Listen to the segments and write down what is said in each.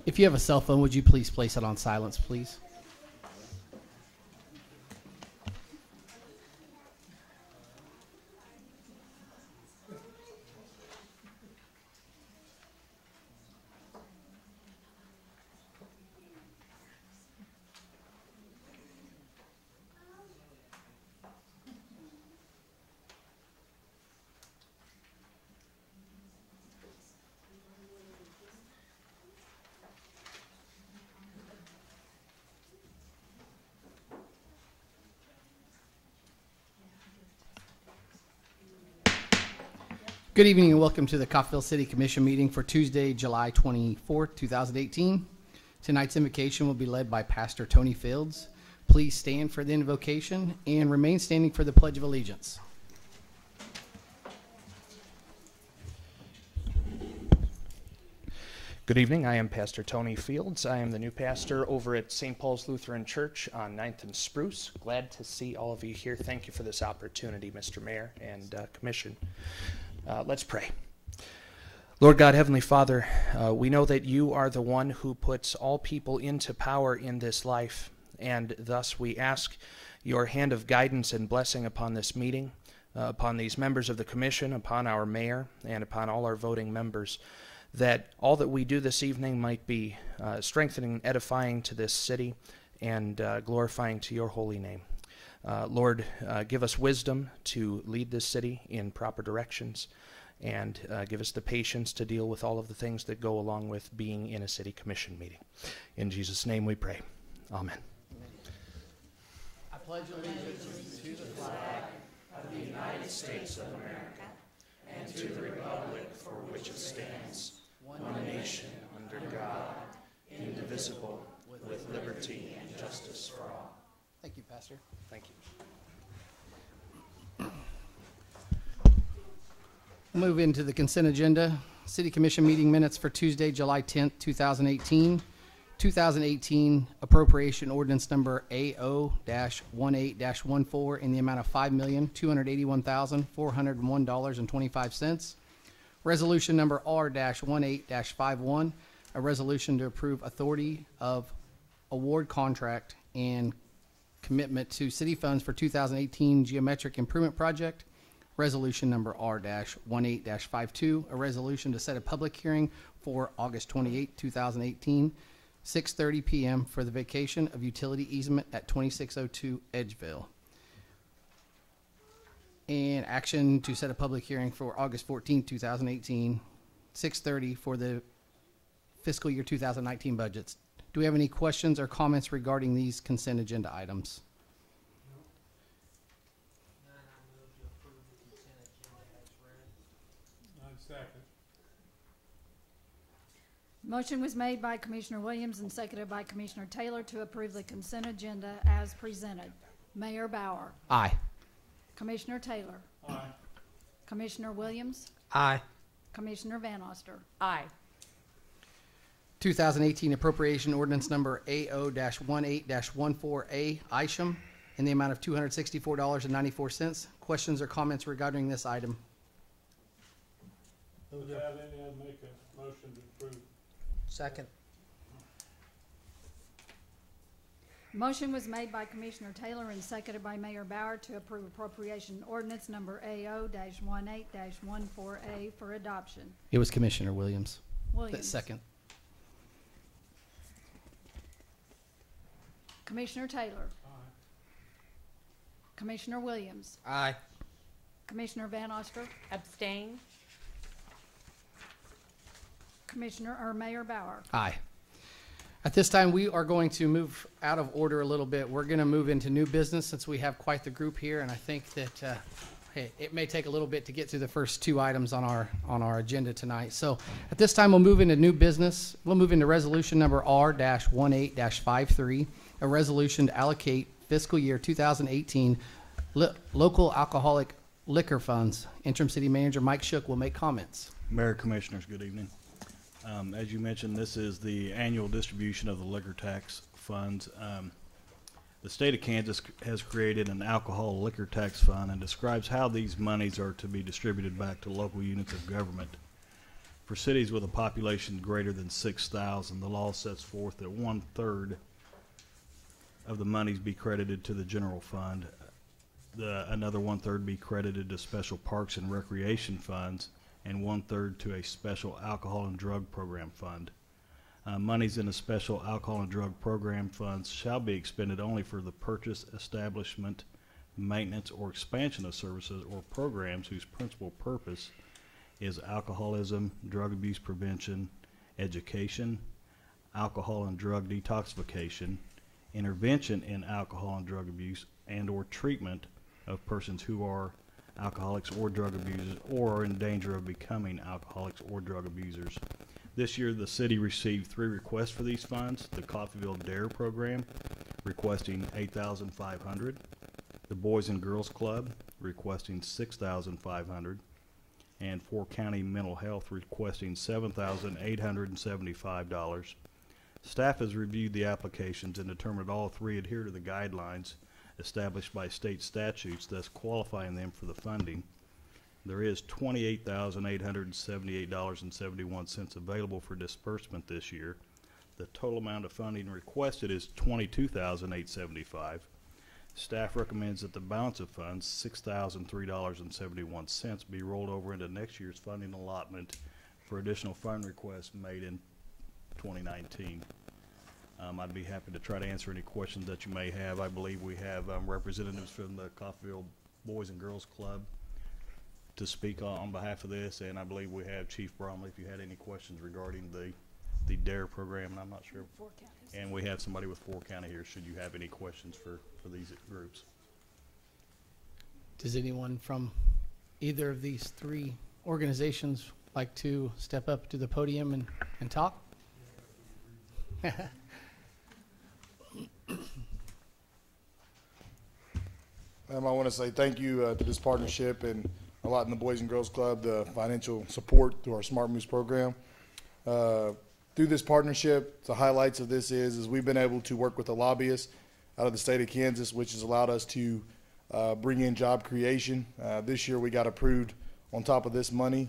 If you have a cell phone, would you please place it on silence, please? Good evening and welcome to the Coffeyville City Commission meeting for Tuesday, July 24th, 2018. Tonight's invocation will be led by Pastor Tony Fields. Please stand for the invocation and remain standing for the Pledge of Allegiance. Good evening. I am Pastor Tony Fields. I am the new pastor over at St. Paul's Lutheran Church on 9th and Spruce. Glad to see all of you here. Thank you for this opportunity, Mr. Mayor and Commission. Let's pray. Lord God, Heavenly Father, we know that you are the one who puts all people into power in this life, and thus we ask your hand of guidance and blessing upon this meeting, upon these members of the Commission, upon our mayor, and upon all our voting members, that all that we do this evening might be strengthening and edifying to this city and glorifying to your holy name. Lord, give us wisdom to lead this city in proper directions, and give us the patience to deal with all of the things that go along with being in a city commission meeting. In Jesus' name we pray. Amen. I pledge allegiance to the flag of the United States of America and to the republic for which it stands, one nation under God, indivisible, with liberty and justice for all. Thank you, Pastor. Thank you. We'll move into the consent agenda. City Commission meeting minutes for Tuesday, July 10th, 2018. 2018 appropriation ordinance number AO-18-14 in the amount of $5,281,401.25. Resolution number R-18-51, a resolution to approve authority of award contract and commitment to city funds for 2018 geometric improvement project. Resolution number R-18-52, a resolution to set a public hearing for August 28, 2018, 6:30 p.m. for the vacation of utility easement at 2602 Edgeville. And action to set a public hearing for August 14, 2018, 6:30 for the fiscal year 2019 budgets. Do we have any questions or comments regarding these consent agenda items? Second. Motion was made by Commissioner Williams and seconded by Commissioner Taylor to approve the consent agenda as presented. Mayor Bauer. Aye. Commissioner Taylor. Aye. Commissioner Williams. Aye. Commissioner Van Oster. Aye. 2018 appropriation ordinance number AO-18-14A, Isham, in the amount of $264.94. Questions or comments regarding this item? Don't have any, I'd make a motion to approve. Second. Motion was made by Commissioner Taylor and seconded by Mayor Bauer to approve appropriation ordinance number AO-18-14A for adoption. It was Commissioner Williams. Williams. Second. Commissioner Taylor. Aye. Commissioner Williams. Aye. Commissioner Van Oster. Abstain. Mayor Bauer. Aye. At this time, we are going to move out of order a little bit. We're going to move into new business since we have quite the group here, and I think that hey, it may take a little bit to get through the first two items on our agenda tonight. So at this time, we'll move into new business. We'll move into resolution number R-18-53, a resolution to allocate fiscal year 2018 local alcoholic liquor funds. Interim City Manager Mike Shook will make comments. Mayor, Commissioners, good evening. As you mentioned, this is the annual distribution of the liquor tax funds. The state of Kansas has created an alcohol liquor tax fund and describes how these monies are to be distributed back to local units of government. For cities with a population greater than 6,000, the law sets forth that 1/3 of the monies be credited to the general fund. Another 1/3 be credited to special parks and recreation funds, and 1/3 to a special alcohol and drug program fund. Monies in the special alcohol and drug program funds shall be expended only for the purchase, establishment, maintenance, or expansion of services or programs whose principal purpose is alcoholism, drug abuse prevention, education, alcohol and drug detoxification, intervention in alcohol and drug abuse, and or treatment of persons who are alcoholics or drug abusers or are in danger of becoming alcoholics or drug abusers. This year, the city received 3 requests for these funds. The Coffeyville DARE program requesting $8,500, the Boys and Girls Club requesting $6,500, and Fort County Mental Health requesting $7,875. Staff has reviewed the applications and determined all 3 adhere to the guidelines established by state statutes, thus qualifying them for the funding. There is $28,878.71 available for disbursement this year. The total amount of funding requested is $22,875. Staff recommends that the balance of funds, $6,003.71, be rolled over into next year's funding allotment for additional fund requests made in 2019. I'd be happy to try to answer any questions that you may have. I believe we have representatives from the Coffeyville Boys and Girls Club to speak on behalf of this, and I believe we have Chief Bromley if you had any questions regarding the DARE program, and I'm not sure. And we have somebody with Fort County here should you have any questions for these groups. Does anyone from either of these 3 organizations like to step up to the podium and talk? I want to say thank you to this partnership and a lot in the Boys and Girls Club, the financial support through our Smart Moves program. Through this partnership, the highlights of this is we've been able to work with a lobbyist out of the state of Kansas, which has allowed us to bring in job creation. This year we got approved on top of this money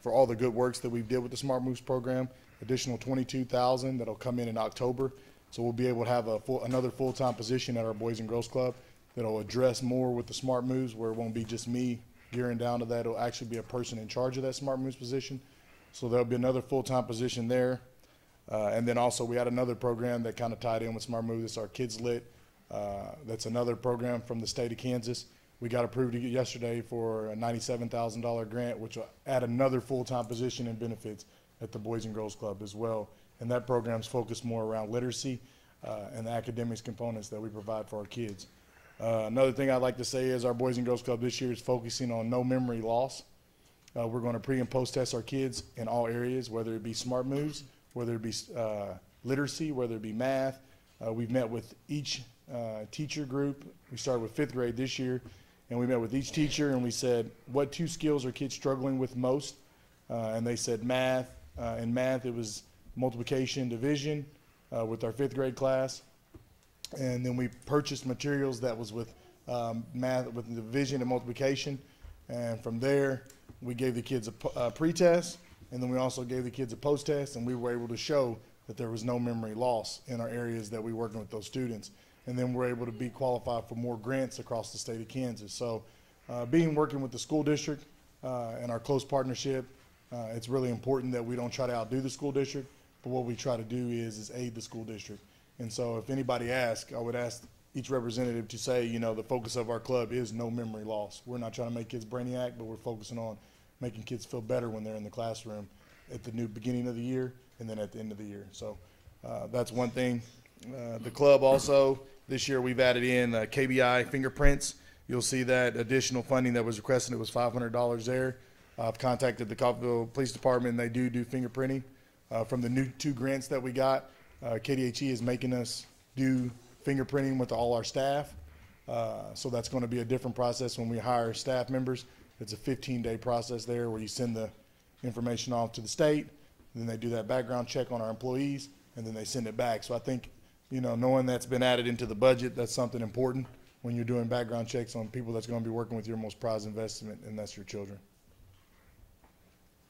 for all the good works that we did with the Smart Moves program, additional $22,000 that'll come in October. So we'll be able to have another full-time position at our Boys and Girls Club that'll address more with the Smart Moves, where it won't be just me gearing down to that. It'll actually be a person in charge of that Smart Moves position. So there'll be another full-time position there. And then also we had another program that kind of tied in with Smart Moves. It's our Kids Lit. That's another program from the state of Kansas. We got approved yesterday for a $97,000 grant, which will add another full-time position and benefits at the Boys and Girls Club as well. And that program's focused more around literacy and the academics components that we provide for our kids. Another thing I'd like to say is our Boys and Girls Club this year is focusing on no memory loss. We're going to pre and post test our kids in all areas, whether it be Smart Moves, whether it be literacy, whether it be math. We've met with each teacher group. We started with 5th grade this year, and we met with each teacher and we said, what 2 skills are kids struggling with most? And they said math. In math, it was multiplication, division with our 5th grade class. And then we purchased materials that was with math, with division and multiplication. And from there, we gave the kids a pre-test, and then we also gave the kids a post-test, and we were able to show that there was no memory loss in our areas that we were working with those students. And then we're able to be qualified for more grants across the state of Kansas. So working with the school district and our close partnership, it's really important that we don't try to outdo the school district, but what we try to do is aid the school district. And so if anybody asks, I would ask each representative to say, you know, the focus of our club is no memory loss. We're not trying to make kids brainiac, but we're focusing on making kids feel better when they're in the classroom at the new beginning of the year and then at the end of the year. So that's one thing. The club also, this year we've added in KBI fingerprints. You'll see that additional funding that was requested. It was $500 there. I've contacted the Coffeyville Police Department, and they do fingerprinting. From the new 2 grants that we got, KDHE is making us do fingerprinting with all our staff. So that's going to be a different process when we hire staff members. It's a 15-day process there where you send the information off to the state, and then they do that background check on our employees, and then they send it back. So I think, you know, knowing that's been added into the budget, that's something important when you're doing background checks on people that's going to be working with your most prized investment, and that's your children.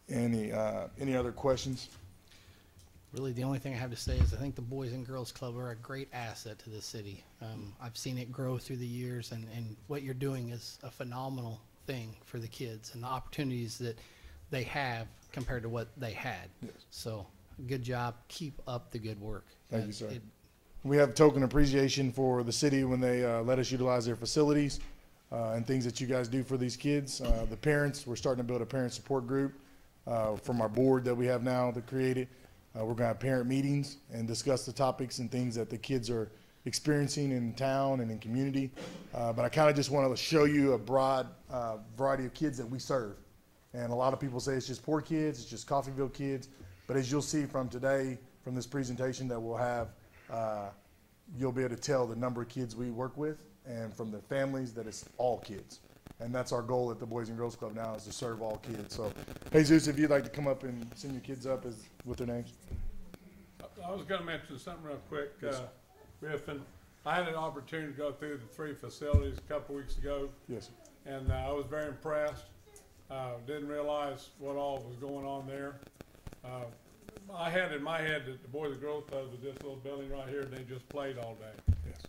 Any other questions? Really, the only thing I have to say is I think the Boys and Girls Club are a great asset to the city. I've seen it grow through the years, and what you're doing is a phenomenal thing for the kids and the opportunities that they have compared to what they had. Yes. So, good job. Keep up the good work. Thank you, sir. We have token appreciation for the city when they let us utilize their facilities and things that you guys do for these kids. The parents, we're starting to build a parent support group from our board that we have now that created. We're going to have parent meetings and discuss the topics and things that the kids are experiencing in town and in community. But I kind of just want to show you a broad variety of kids that we serve. And a lot of people say it's just poor kids, it's just Coffeyville kids. But as you'll see from today, from this presentation that we'll have, you'll be able to tell the number of kids we work with, and from the families that it's all kids. And that's our goal at the Boys and Girls Club now, is to serve all kids. So, Jesus, if you'd like to come up and send your kids up with their names. I was gonna mention something real quick, Yes. Griffin. I had an opportunity to go through the 3 facilities a couple weeks ago, Yes, sir. and I was very impressed. Didn't realize what all was going on there. I had in my head that the Boys and Girls Club was this little building right here, and they just played all day. Yes.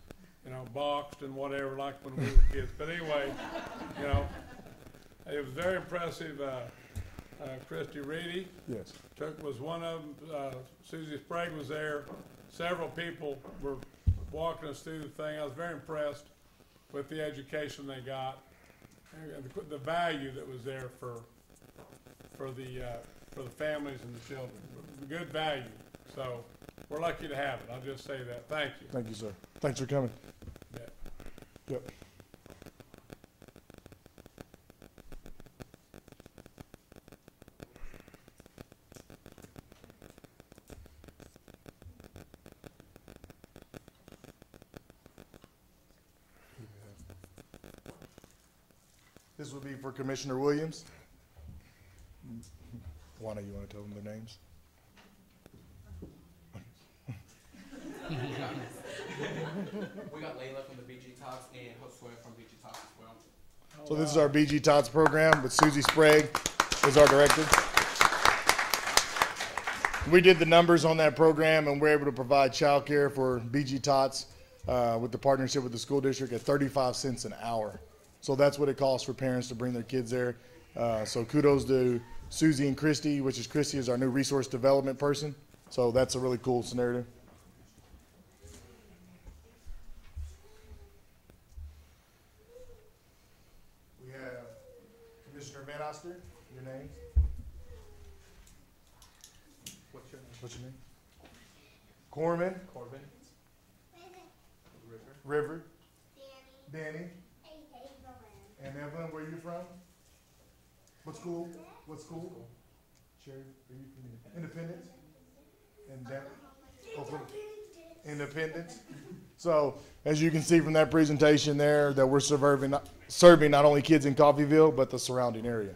You know, boxed and whatever, like when we were kids. But anyway, you know, it was very impressive. Christy Reedy Yes. was one of them. Susie Sprague was there. Several people were walking us through the thing. I was very impressed with the education they got and the value that was there for the families and the children. Good value. So we're lucky to have it. I'll just say that. Thank you. Thank you, sir. Thanks for coming. Yeah. Yep. This would be for Commissioner Williams. Juana, you want to tell them their names? We got Layla from the BG Tots and Josue from BG Tots as well. So this is our BG Tots program with Susie Sprague as our director. We did the numbers on that program, and we're able to provide childcare for BG Tots with the partnership with the school district at 35 cents an hour. So that's what it costs for parents to bring their kids there. So kudos to Susie and Christy, which is Christy is our new resource development person. So that's a really cool scenario. We have Commissioner Van Oster, your name? What's your name? What's your name? Corman, Corbin. River, Danny, and Evelyn. Where are you from? What school? What school? Cherry, are you from Independence? And Dan, Independence. So, as you can see from that presentation there, that we're serving not only kids in Coffeyville, but the surrounding area.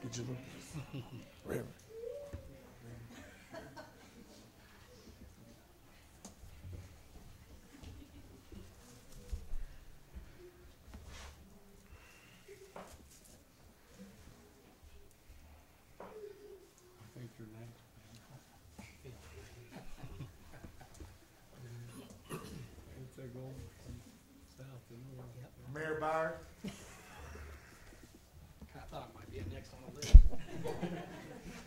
Get you River. Mayor Byer. I thought it might be next on the list.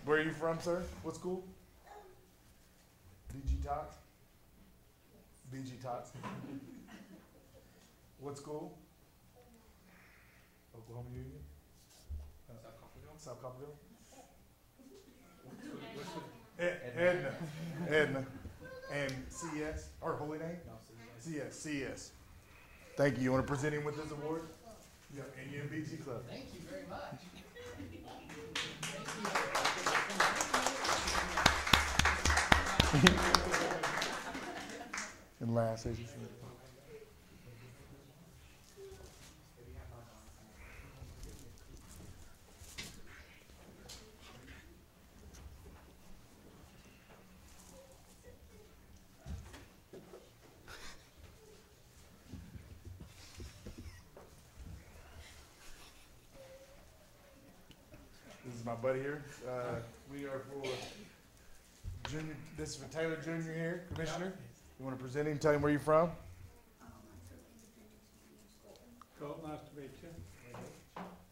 Where are you from, sir? What school? BG Tots? BG Tots. What school? Oklahoma Union? South Coffeyville? Edna. Edna. And CS, or Holy Name? CS, CS. Thank you. You want to present him with this award? Yeah, and you in BG Club. Thank you very much. And last, as you see. is my buddy here. We are for Junior, this is for Taylor Junior here, Commissioner. You want to present him, tell him where you're from? Colt, nice to meet you.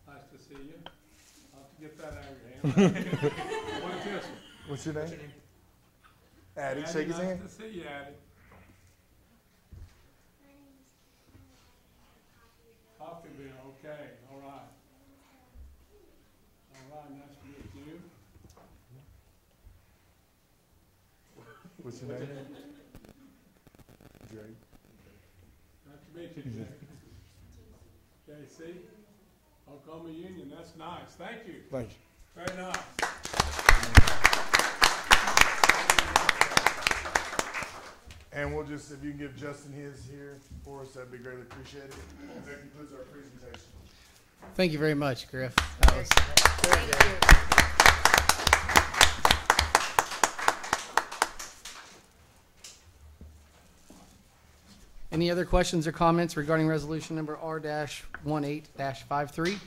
Nice to see you. I'll have to get that out of your hand. What's this? What's your name? Addie, shake his hand. Nice to see you, Addie. Coffeyville, okay, all right. All right, nice to meet you. What's your name? Drake. Nice to meet you, Jay. JC, Oklahoma Union, that's nice, thank you, Thank you. very nice. And we'll just, if you can give Justin his here for us, that'd be greatly appreciated. And that concludes our presentation. Thank you very much, Griff. That was very good. Any other questions or comments regarding resolution number R-18-53?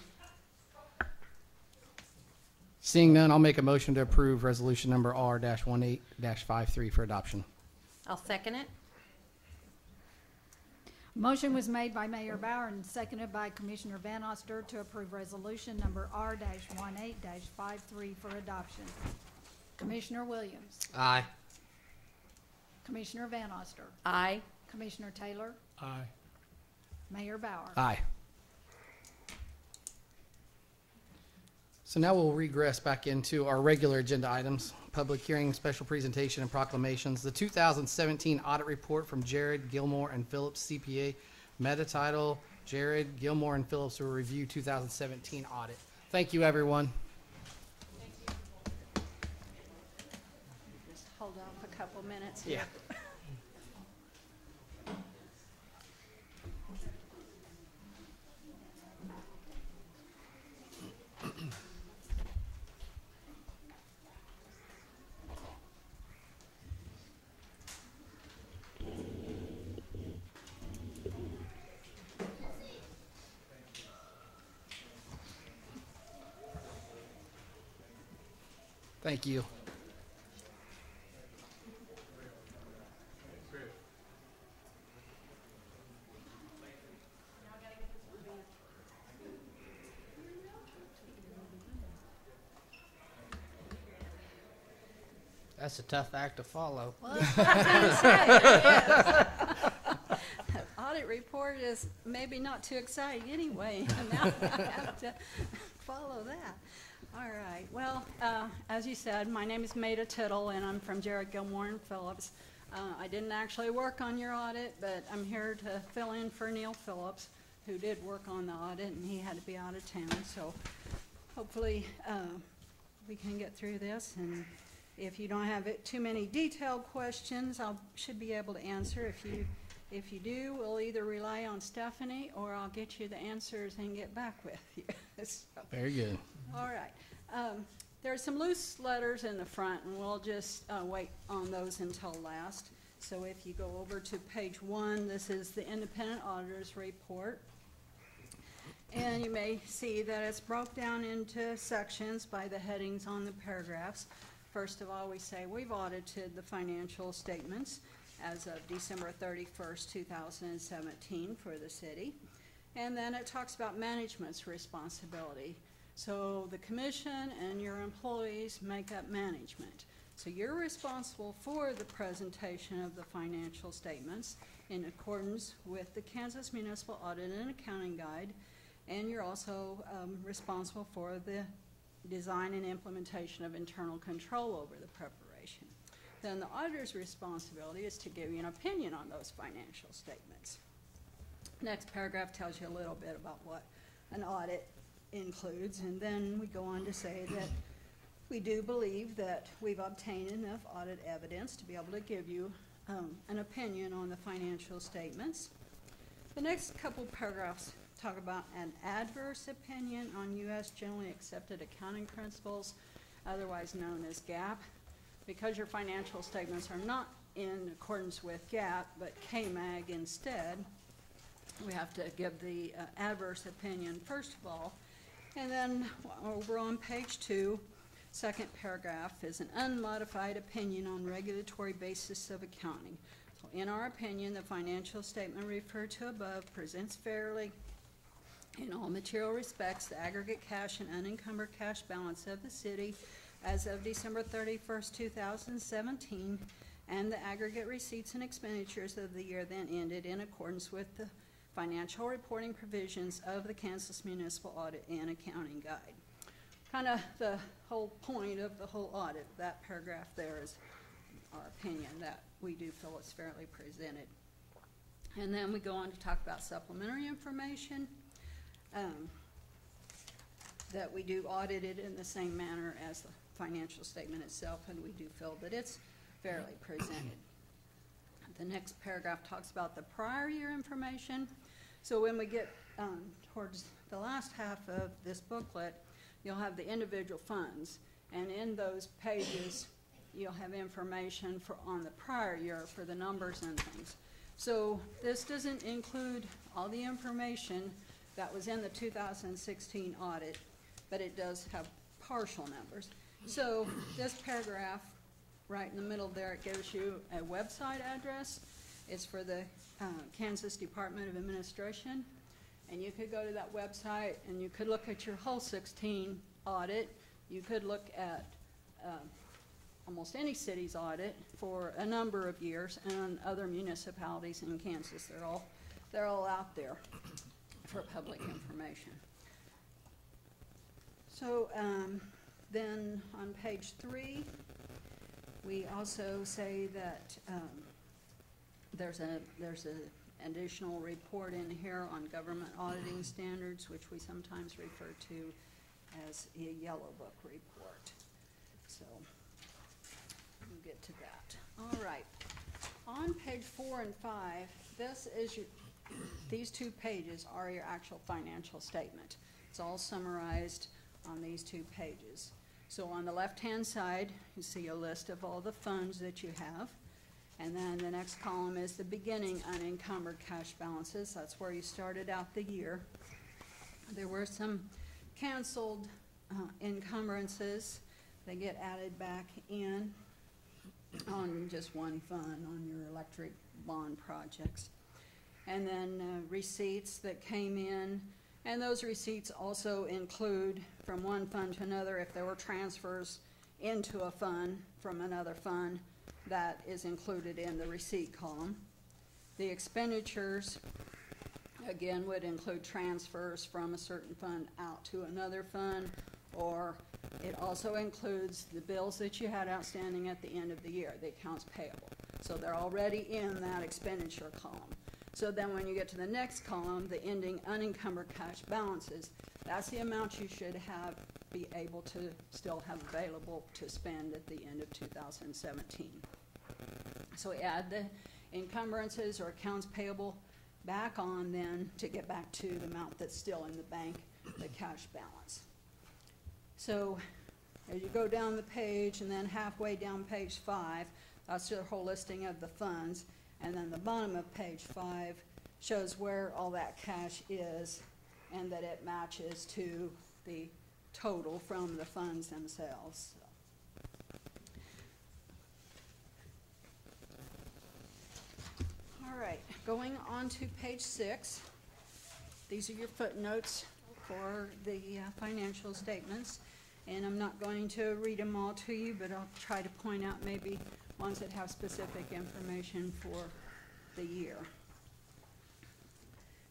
Seeing none, I'll make a motion to approve resolution number R-18-53 for adoption. I'll second it. Motion was made by Mayor Bauer and seconded by Commissioner Van Oster to approve resolution number R-18-53 for adoption. Commissioner Williams. Aye. Commissioner Van Oster. Aye. Commissioner Taylor. Aye. Mayor Bauer. Aye. So now we'll regress back into our regular agenda items, public hearing, special presentation, and proclamations. The 2017 audit report from Jared, Gilmore, and Phillips CPA. Meta title, Jared, Gilmore, and Phillips will review 2017 audit. Thank you, everyone. Just hold off a couple minutes here. Yeah. Thank you. That's a tough act to follow. Well, that's what I was gonna say, yes. Audit report is maybe not too exciting anyway, and now I have to follow that. All right, well, as you said, my name is Maida Tittle, and I'm from Jared, Gilmore, and Phillips. I didn't actually work on your audit, but I'm here to fill in for Neil Phillips, who did work on the audit, and he had to be out of town, so hopefully we can get through this, and if you don't have too many detailed questions, I should be able to answer. If you do, we'll either rely on Stephanie, or I'll get you the answers and get back with you. So, Very good. all right. There are some loose letters in the front, and we'll just wait on those until last. So if you go over to page 1, this is the independent auditor's report. And you may see that it's broke down into sections by the headings on the paragraphs. First of all, we say we've audited the financial statements as of December 31st, 2017 for the city. And then it talks about management's responsibility. So the commission and your employees make up management. So you're responsible for the presentation of the financial statements in accordance with the Kansas Municipal Audit and Accounting Guide. And you're also responsible for the design and implementation of internal control over the preparation. Then the auditor's responsibility is to give you an opinion on those financial statements. Next paragraph tells you a little bit about what an audit includes, and then we go on to say that we do believe that we've obtained enough audit evidence to be able to give you an opinion on the financial statements. The next couple paragraphs talk about an adverse opinion on U.S. Generally Accepted Accounting Principles, otherwise known as GAAP. Because your financial statements are not in accordance with GAAP, but KMAG instead, we have to give the adverse opinion, first of all, And then over on page 2, second paragraph is an unmodified opinion on regulatory basis of accounting. So in our opinion, the financial statement referred to above presents fairly in all material respects the aggregate cash and unencumbered cash balance of the city as of December 31st, 2017, and the aggregate receipts and expenditures of the year then ended in accordance with the financial reporting provisions of the Kansas Municipal Audit and Accounting Guide. Kind of the whole point of the whole audit, that paragraph there is our opinion that we do feel it's fairly presented. And then we go on to talk about supplementary information. That we do audit it in the same manner as the financial statement itself, and we do feel that it's fairly presented. The next paragraph talks about the prior year information. So when we get towards the last half of this booklet, you'll have the individual funds, and in those pages, you'll have information on the prior year for the numbers and things. So this doesn't include all the information that was in the 2016 audit, but it does have partial numbers. So this paragraph, right in the middle there, it gives you a website address. It's for the Kansas Department of Administration. And you could go to that website and you could look at your whole 16 audit. You could look at almost any city's audit for a number of years, and other municipalities in Kansas. They're all out there for public information. So then on page 3, we also say that there's an additional report in here on government auditing standards, which we sometimes refer to as a yellow book report. So we'll get to that. All right. On page 4 and 5, these 2 pages are your actual financial statement. It's all summarized on these 2 pages. So on the left-hand side, you see a list of all the funds that you have. And then the next column is the beginning unencumbered cash balances. That's where you started out the year. There were some canceled encumbrances. They get added back in on just one fund on your electric bond projects. And then receipts that came in, and those receipts also include from one fund to another if there were transfers into a fund from another fund. That is included in the receipt column. The expenditures, again, would include transfers from a certain fund out to another fund, or it also includes the bills that you had outstanding at the end of the year, the accounts payable. So they're already in that expenditure column. So then when you get to the next column, the ending unencumbered cash balances, that's the amount you should be able to still have available to spend at the end of 2017. So we add the encumbrances or accounts payable back on then to get back to the amount that's still in the bank, the cash balance. So as you go down the page, and then halfway down page 5, that's the whole listing of the funds. And then the bottom of page 5 shows where all that cash is, and that it matches to the total from the funds themselves. All right, going on to page 6. These are your footnotes for the financial statements. And I'm not going to read them all to you, but I'll try to point out maybe ones that have specific information for the year.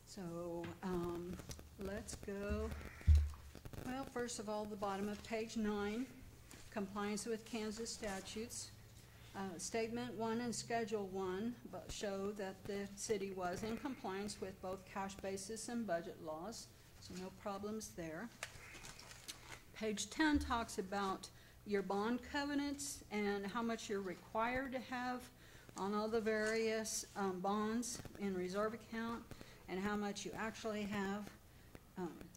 So let's go. Well, first of all, the bottom of page 9, compliance with Kansas statutes. Statement 1 and Schedule 1 show that the city was in compliance with both cash basis and budget laws, so no problems there. Page 10 talks about your bond covenants and how much you're required to have on all the various bonds in reserve account, and how much you actually have.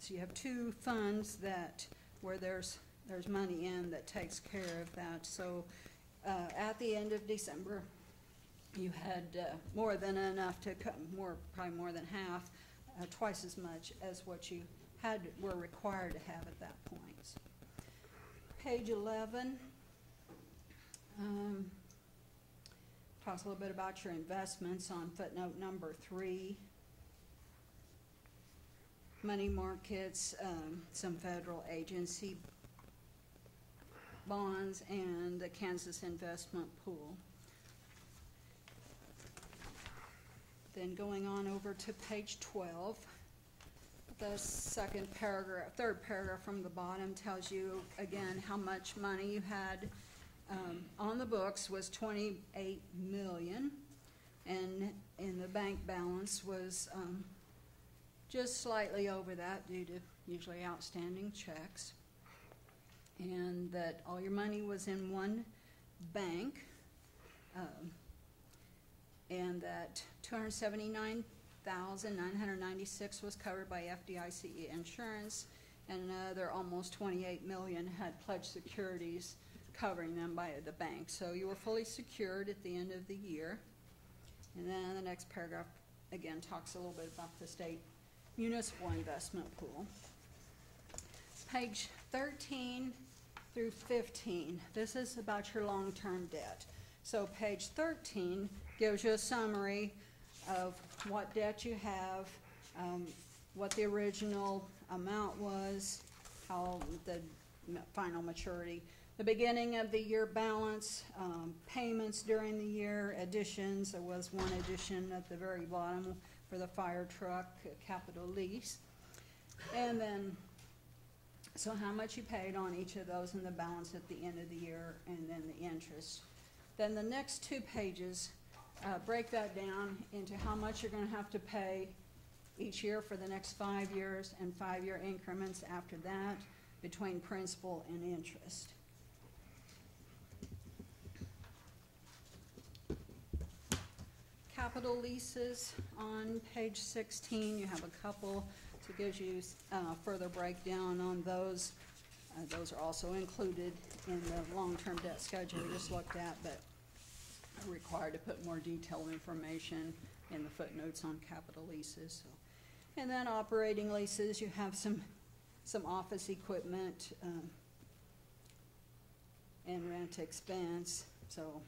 So you have 2 funds where there's money in that takes care of that. So at the end of December, you had more than enough to probably more than half, twice as much as what you were required to have at that point. Page 11 talks a little bit about your investments on footnote number 3. Money markets, some federal agency bonds, and the Kansas investment pool. Then going on over to page 12, the third paragraph from the bottom tells you again how much money you had on the books was $28 million, and the bank balance was just slightly over that due to usually outstanding checks, and that all your money was in one bank, and that $279,996 was covered by FDIC insurance, and another almost $28 million had pledged securities covering them by the bank. So you were fully secured at the end of the year. And then the next paragraph again talks a little bit about the state municipal investment pool. Page 13 through 15, this is about your long-term debt. So page 13 gives you a summary of what debt you have, what the original amount was, how the final maturity, the beginning of the year balance, payments during the year, additions. There was one addition at the very bottom for the fire truck, capital lease. And then, so how much you paid on each of those and the balance at the end of the year, and then the interest. Then the next 2 pages break that down into how much you're going to have to pay each year for the next 5 years, and 5-year increments after that between principal and interest. Capital leases on page 16, you have a couple, so it gives you further breakdown on those. Those are also included in the long-term debt schedule we just looked at, but are required to put more detailed information in the footnotes on capital leases. So. And then operating leases, you have some office equipment and rent expense. So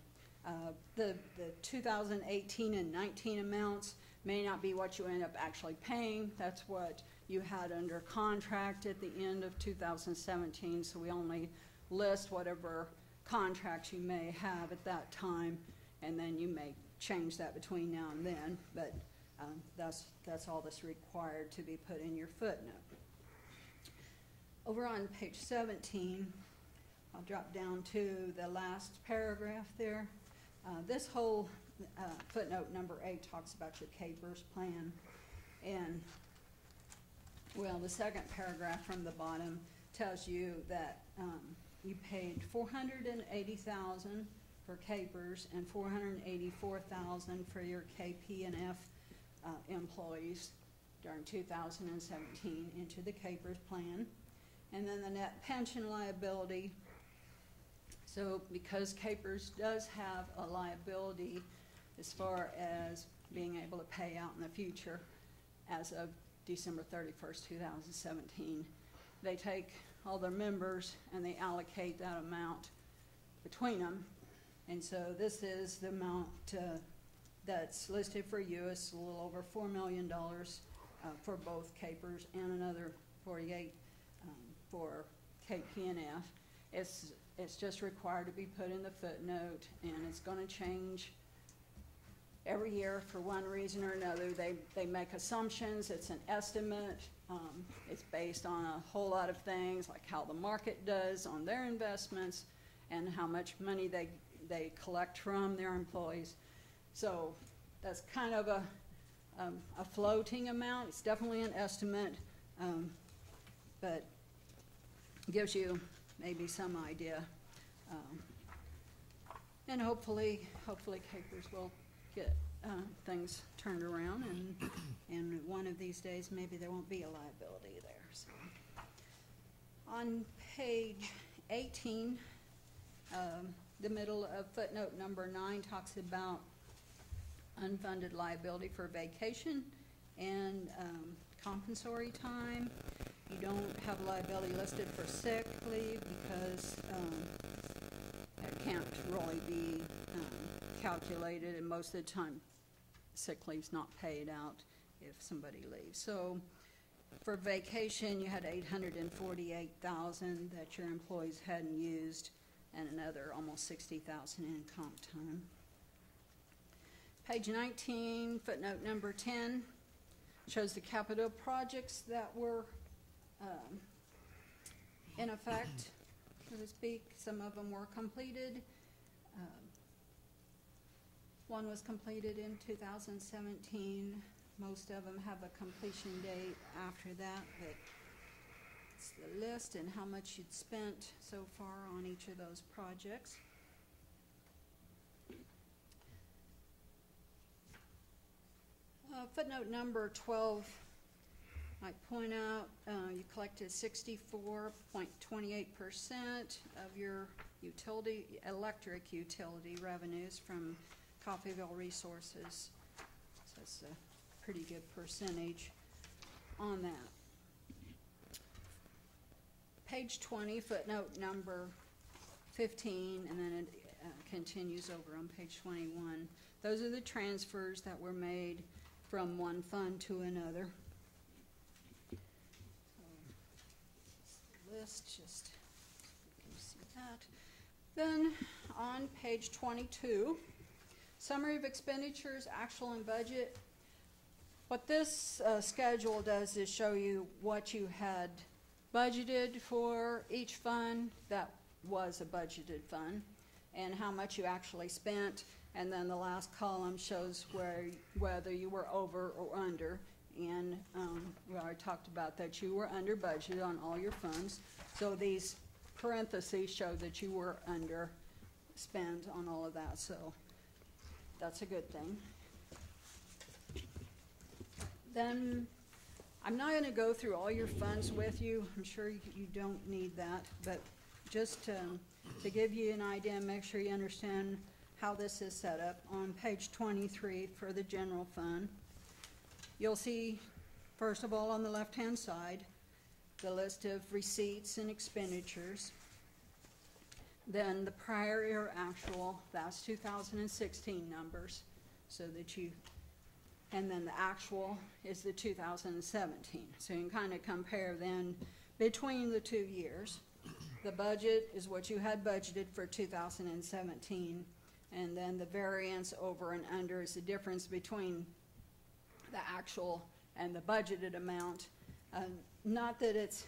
the 2018 and 19 amounts may not be what you end up actually paying. That's what you had under contract at the end of 2017, so we only list whatever contracts you may have at that time, and then you may change that between now and then, but that's all that's required to be put in your footnote. Over on page 17, I'll drop down to the last paragraph there. This whole footnote number 8 talks about your CAPERS plan, and well, the second paragraph from the bottom tells you that you paid $480,000 for CAPERS and $484,000 for your KP&F employees during 2017 into the CAPERS plan. And then the net pension liability. So because CAPERS does have a liability as far as being able to pay out in the future as of December 31st, 2017, they take all their members and they allocate that amount between them. And so this is the amount that's listed for you. It's a little over $4 million for both CAPERS and another 48 for KP&F. It's just required to be put in the footnote, and it's going to change every year for one reason or another. They make assumptions. It's an estimate. It's based on a whole lot of things, like how the market does on their investments and how much money they collect from their employees. So that's kind of a floating amount. It's definitely an estimate, but gives you maybe some idea. And hopefully CAPERS will get things turned around, and one of these days maybe there won't be a liability there. So. On page 18, the middle of footnote number 9 talks about unfunded liability for vacation and compensatory time. You don't have liability listed for sick leave because it can't really be calculated, and most of the time sick leave's not paid out if somebody leaves. So for vacation, you had 848,000 that your employees hadn't used, and another almost 60,000 in comp time. Page 19, footnote number 10, shows the capital projects that were in effect, so to speak. Some of them were completed. One was completed in 2017. Most of them have a completion date after that, but it's the list and how much you'd spent so far on each of those projects. Footnote number 12, I point out you collected 64.28% of your electric utility revenues from Coffeyville Resources. So it's a pretty good percentage on that. Page 20, footnote number 15, and then it continues over on page 21. Those are the transfers that were made from one fund to another. List, just so you can see that. Then on page 22, summary of expenditures, actual and budget. What this schedule does is show you what you had budgeted for each fund that was a budgeted fund and how much you actually spent, and then the last column shows whether you were over or under. And we already talked about that you were under budget on all your funds. So these parentheses show that you were under spend on all of that. So that's a good thing. Then I'm not going to go through all your funds with you. I'm sure you don't need that. But just to give you an idea and make sure you understand how this is set up, on page 23 for the general fund, you'll see, first of all, on the left-hand side, the list of receipts and expenditures. Then the prior year actual, that's 2016 numbers, so that you, and then the actual is the 2017. So you can kind of compare then between the 2 years. The budget is what you had budgeted for 2017, and then the variance over and under is the difference between the actual and the budgeted amount. Not that it's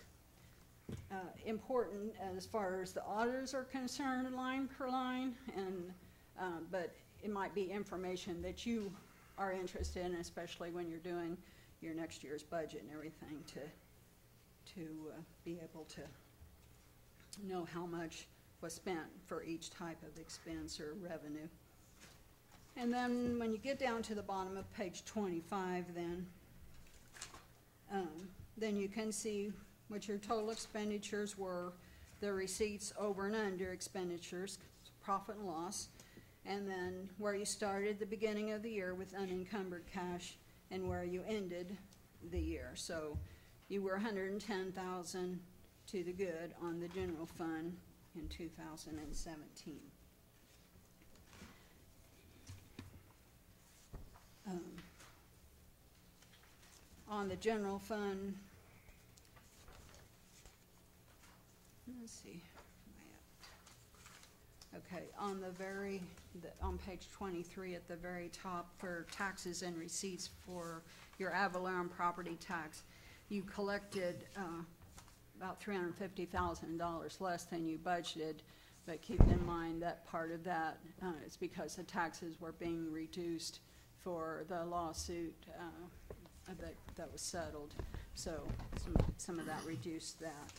important as far as the auditors are concerned, line per line, and but it might be information that you are interested in, especially when you're doing your next year's budget and everything, to be able to know how much was spent for each type of expense or revenue. And then when you get down to the bottom of page 25, then you can see what your total expenditures were, the receipts over and under expenditures, profit and loss, and then where you started the beginning of the year with unencumbered cash and where you ended the year. So you were 110,000 to the good on the general fund in 2017. On the general fund, let's see, okay, on on page 23 at the very top for taxes and receipts for your Avalon property tax, you collected about $350,000 less than you budgeted, but keep in mind that part of that is because the taxes were being reduced for the lawsuit that was settled. So some of that reduced that.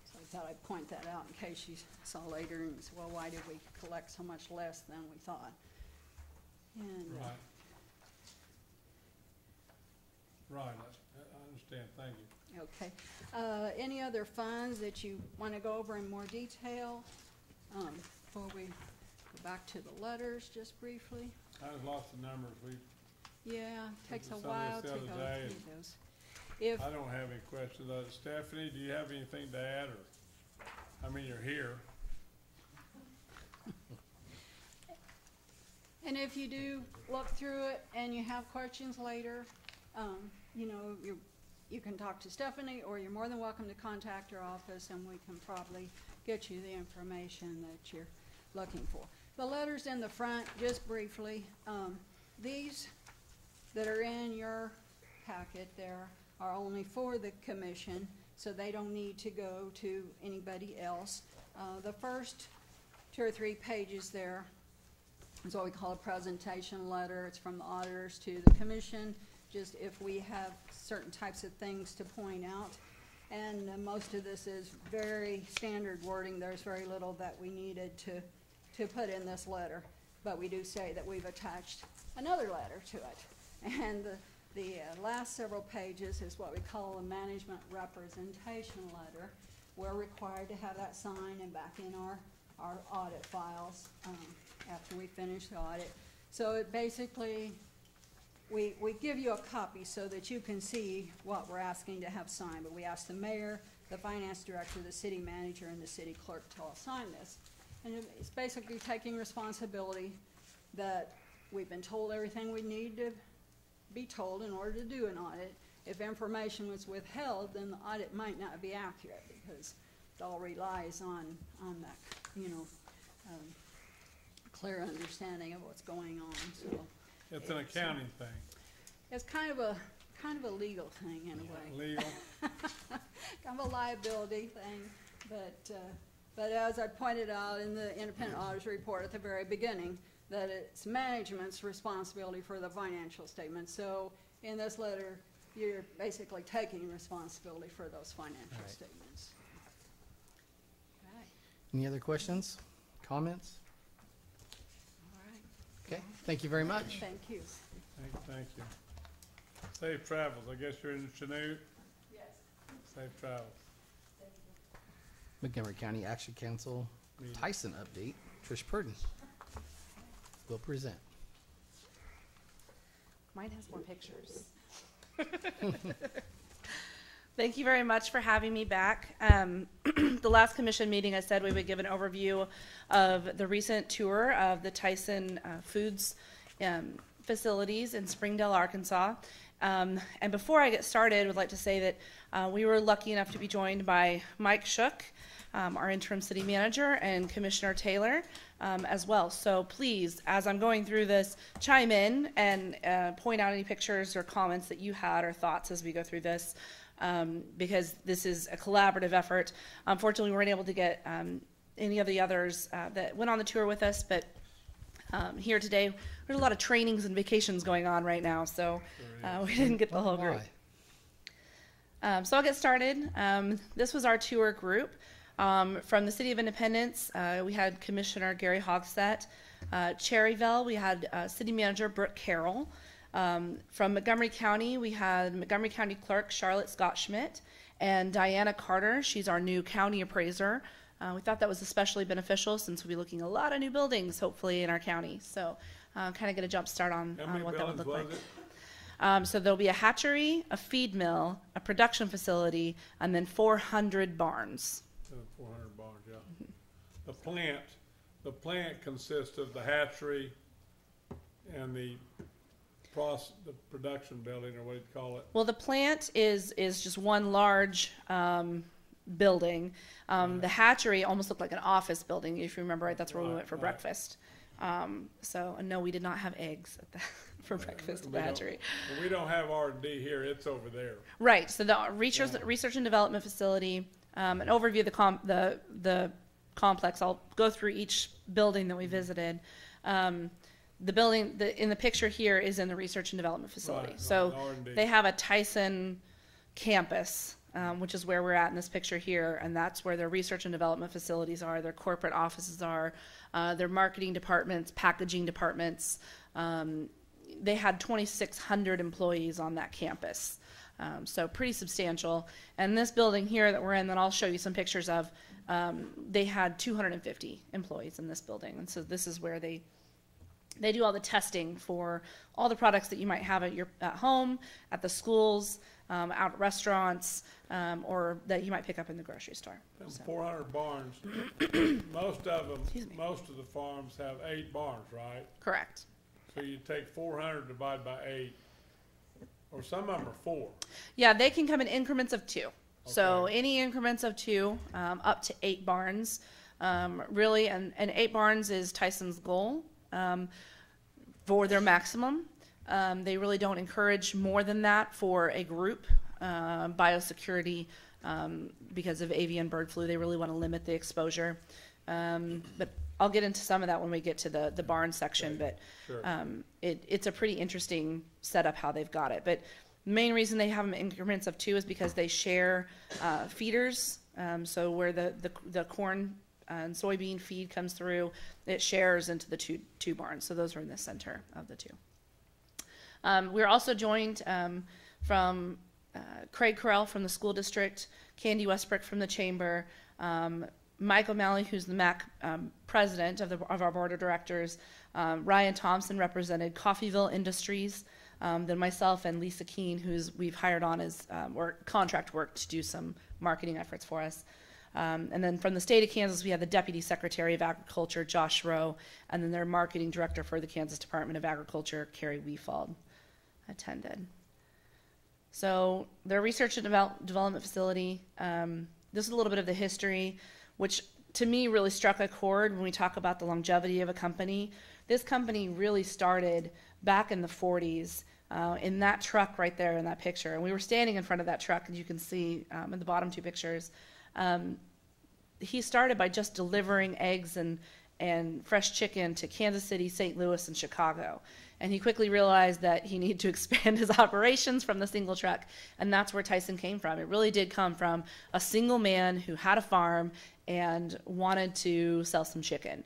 So I thought I'd point that out in case you saw later and said, well, why did we collect so much less than we thought? And, Right, I understand, thank you. okay. Any other funds that you want to go over in more detail before we go back to the letters just briefly? I just lost the numbers. Yeah, takes a Some of while this to the go other day through those. If, I don't have any questions. Stephanie, do you have anything to add, or, I mean, you're here. and if you do look through it and you have questions later, you know, you can talk to Stephanie, or you're more than welcome to contact her office, and we can probably get you the information that you're looking for. The letters in the front, just briefly, these that are in your packet there are only for the commission, so they don't need to go to anybody else. The first 2 or 3 pages there is what we call a presentation letter. It's from the auditors to the commission, just if we have certain types of things to point out. And most of this is very standard wording. There's very little that we needed to put in this letter, but we do say that we've attached another letter to it. And the last several pages is what we call a management representation letter. We're required to have that signed and back in our audit files after we finish the audit. So it basically, we give you a copy so that you can see what we're asking to have signed, but we ask the mayor, the finance director, the city manager, and the city clerk to all sign this. And it's basically taking responsibility that we've been told everything we need to be told in order to do an audit. If information was withheld, then the audit might not be accurate, because it all relies on that, you know, clear understanding of what's going on. So It's an accounting thing. it's kind of a legal thing in a way. Legal. Kind of a liability thing, but as I pointed out in the independent auditor's report at the very beginning, that it's management's responsibility for the financial statements. So in this letter, you're basically taking responsibility for those financial Right. statements. Okay, Any other questions, comments? all right, Okay, thank you very much. thank you. Thank you. Safe travels. I guess you're in Chanute? Yes. Safe travels. Montgomery County Action Council Meeting. Tyson update. Trish Purden will present. Mine has more pictures. Thank you very much for having me back. The last commission meeting, I said we would give an overview of the recent tour of the Tyson Foods facilities in Springdale, Arkansas. And before I get started, I would like to say that we were lucky enough to be joined by Mike Shook, our interim city manager, and Commissioner Taylor as well. So please, as I'm going through this, chime in and point out any pictures or comments that you had or thoughts as we go through this, because this is a collaborative effort. Unfortunately, we weren't able to get any of the others that went on the tour with us, but here today, there's a lot of trainings and vacations going on right now, so we didn't get the whole group. So I'll get started. This was our tour group. From the City of Independence, we had Commissioner Gary Hogsett. Cherryville, we had City Manager Brooke Carroll. From Montgomery County, we had Montgomery County Clerk Charlotte Scott Schmidt and Diana Carter. She's our new county appraiser. We thought that was especially beneficial since we'll be looking at a lot of new buildings, hopefully, in our county. So kind of get a jump start on what that would look like. So there'll be a hatchery, a feed mill, a production facility, and then 400 barns. 400 barns, yeah. The plant consists of the hatchery and the production building, or what do you call it? Well, the plant is just one large building. The hatchery almost looked like an office building, if you remember right. That's where we went for breakfast. So no, we did not have eggs at the for breakfast at the hatchery. We don't have R&D here. It's over there. Right. So the research and development facility. An overview of the complex. I'll go through each building that we visited. The building in the picture here is in the research and development facility. Right, so R&D. They have a Tyson campus, which is where we're at in this picture here, and that's where their research and development facilities are, their corporate offices are, their marketing departments, packaging departments. They had 2,600 employees on that campus. So pretty substantial. And this building here that we're in, that I'll show you some pictures of, they had 250 employees in this building. And so this is where they They do all the testing for all the products that you might have at home, at the schools, out at restaurants, or that you might pick up in the grocery store. Them So, 400 barns, most of them, most of the farms have 8 barns, right? correct. So you take 400 divided by 8, or some of them are 4. Yeah, they can come in increments of 2. So Okay. any increments of 2, up to 8 barns, really, and 8 barns is Tyson's goal for their maximum. They really don't encourage more than that for a group. Biosecurity, because of avian bird flu, they really want to limit the exposure. But I'll get into some of that when we get to the barn section. But Sure. it's a pretty interesting setup how they've got it. But the main reason they have them in increments of 2 is because they share feeders. So where the corn and soybean feed comes through, it shares into the two barns. So those are in the center of the 2. We're also joined from Craig Correll from the school district, Candy Westbrook from the chamber, Mike O'Malley, who's the MAC president of our board of directors, Ryan Thompson represented Coffeyville Industries, then myself and Lisa Keene, we've hired on as contract work to do some marketing efforts for us. And then from the state of Kansas, we have the Deputy Secretary of Agriculture, Josh Rowe, and then their marketing director for the Kansas Department of Agriculture, Carrie Weefald, attended. So their research and development facility, this is a little bit of the history, which to me really struck a chord when we talk about the longevity of a company. This company really started back in the 40s in that truck right there in that picture. And we were standing in front of that truck, and you can see in the bottom 2 pictures. He started by just delivering eggs and fresh chicken to Kansas City, St. Louis, and Chicago. And he quickly realized that he needed to expand his operations from the single truck, and that's where Tyson came from. It really did come from a single man who had a farm and wanted to sell some chicken.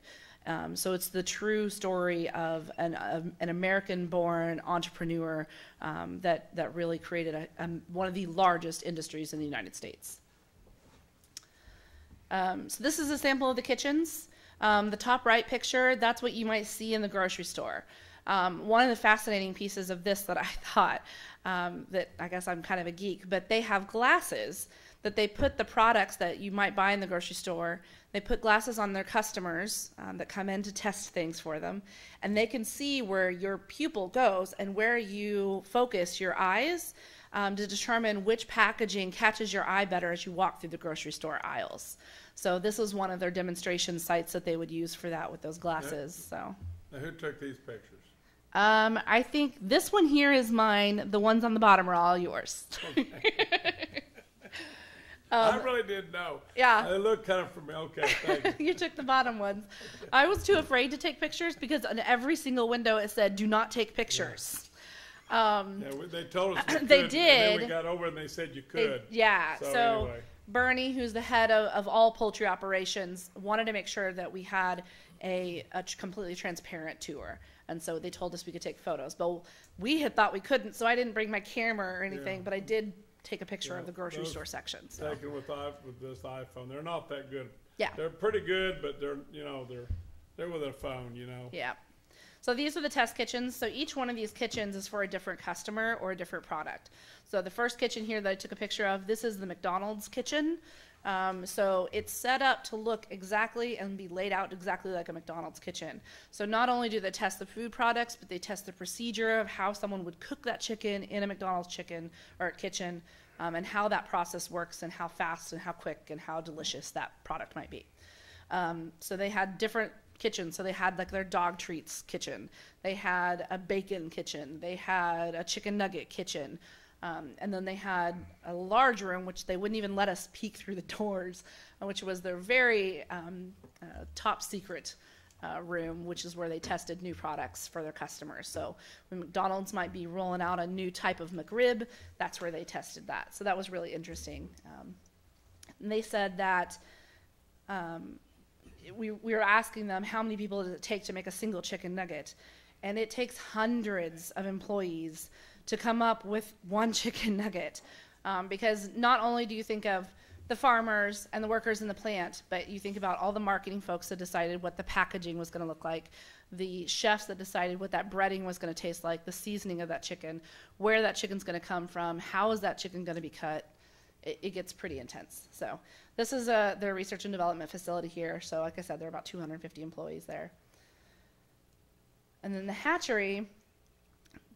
So it's the true story of an American-born entrepreneur that really created one of the largest industries in the United States. So this is a sample of the kitchens. The top right picture, that's what you might see in the grocery store. One of the fascinating pieces of this that I thought, that I guess I'm kind of a geek, but they have glasses that they put the products that you might buy in the grocery store, they put glasses on their customers that come in to test things for them, and they can see where your pupil goes and where you focus your eyes to determine which packaging catches your eye better as you walk through the grocery store aisles. So this was one of their demonstration sites that they would use for that with those glasses. So. Now, who took these pictures? I think this one here is mine. The ones on the bottom are all yours. I really didn't know. Yeah. They look kind of familiar. Okay, thank you. You took the bottom ones. I was too afraid to take pictures because on every single window it said, "Do not take pictures." Yeah, they told us we could, They and did. then we got over and they said you could. Yeah. So anyway. Bernie, who's the head of all poultry operations, wanted to make sure that we had a completely transparent tour. And so they told us we could take photos. But we had thought we couldn't, so I didn't bring my camera or anything, Yeah. but I did take a picture Yeah, of the grocery those store section. So. Taken with this iPhone. They're not that good. Yeah. They're pretty good, but they're with a phone, Yeah. So these are the test kitchens. So each one of these kitchens is for a different customer or a different product. So the first kitchen here that I took a picture of, this is the McDonald's kitchen. So it's set up to look exactly and be laid out exactly like a McDonald's kitchen. So not only do they test the food products, but they test the procedure of how someone would cook that chicken in a McDonald's kitchen, and how that process works and how fast and how quick and how delicious that product might be. So they had different kitchens. So they had like their dog treats kitchen. They had a bacon kitchen. They had a chicken nugget kitchen. And then they had a large room, which they wouldn't even let us peek through the doors, which was their very top secret room, which is where they tested new products for their customers. So when McDonald's might be rolling out a new type of McRib, that's where they tested that. So that was really interesting. And they said that we were asking them how many people does it take to make a single chicken nugget, and it takes hundreds of employees to come up with one chicken nugget, because not only do you think of the farmers and the workers in the plant, but you think about all the marketing folks that decided what the packaging was going to look like, the chefs that decided what that breading was going to taste like, the seasoning of that chicken, where that chicken's going to come from, how is that chicken going to be cut. It gets pretty intense. So this is their research and development facility here. So like I said, there are about 250 employees there. And then the hatchery,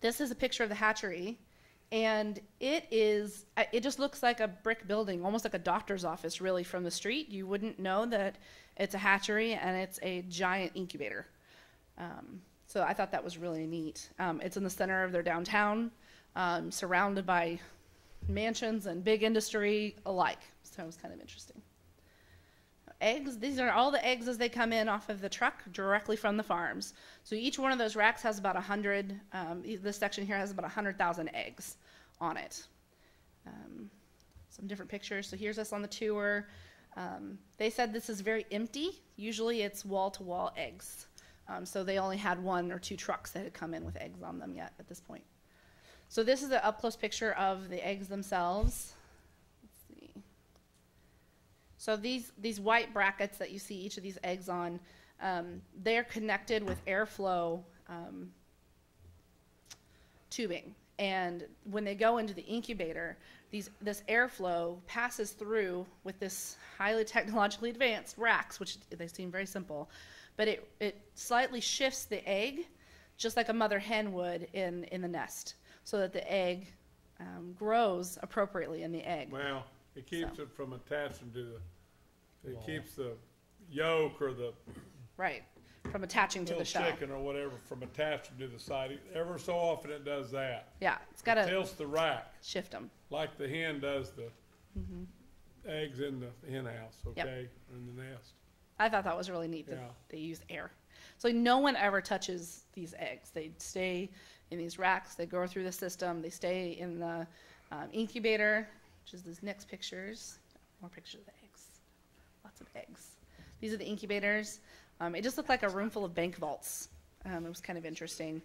this is a picture of the hatchery. And it just looks like a brick building, almost like a doctor's office, really, from the street. You wouldn't know that it's a hatchery, and it's a giant incubator. So I thought that was really neat. It's in the center of their downtown, surrounded by mansions and big industry alike. So it was kind of interesting. Eggs, these are all the eggs as they come in off of the truck directly from the farms. So each one of those racks has about 100, this section here has about 100,000 eggs on it. Some different pictures. So here's us on the tour. They said this is very empty. Usually it's wall-to-wall eggs. So they only had 1 or 2 trucks that had come in with eggs on them yet at this point. So this is an up-close picture of the eggs themselves. Let's see. So these white brackets that you see each of these eggs on, they're connected with airflow tubing. And when they go into the incubator, this airflow passes through with this highly technologically advanced racks, which they seem very simple, but it slightly shifts the egg, just like a mother hen would in the nest, so that the egg grows appropriately in the egg. Well, it keeps it from attaching to it keeps the yolk or the right, from attaching to the shell. chicken or whatever from attaching to the side. Ever so often it does that. Yeah, it's got to tilts the rack shift them. like the hen does the eggs in the hen house, okay, or in the nest. I thought that was really neat that they use air. So no one ever touches these eggs. They stay in these racks. They go through the system. They stay in the incubator, which is these next pictures. More pictures of the eggs. Lots of eggs. These are the incubators. It just looked like a room full of bank vaults. It was kind of interesting.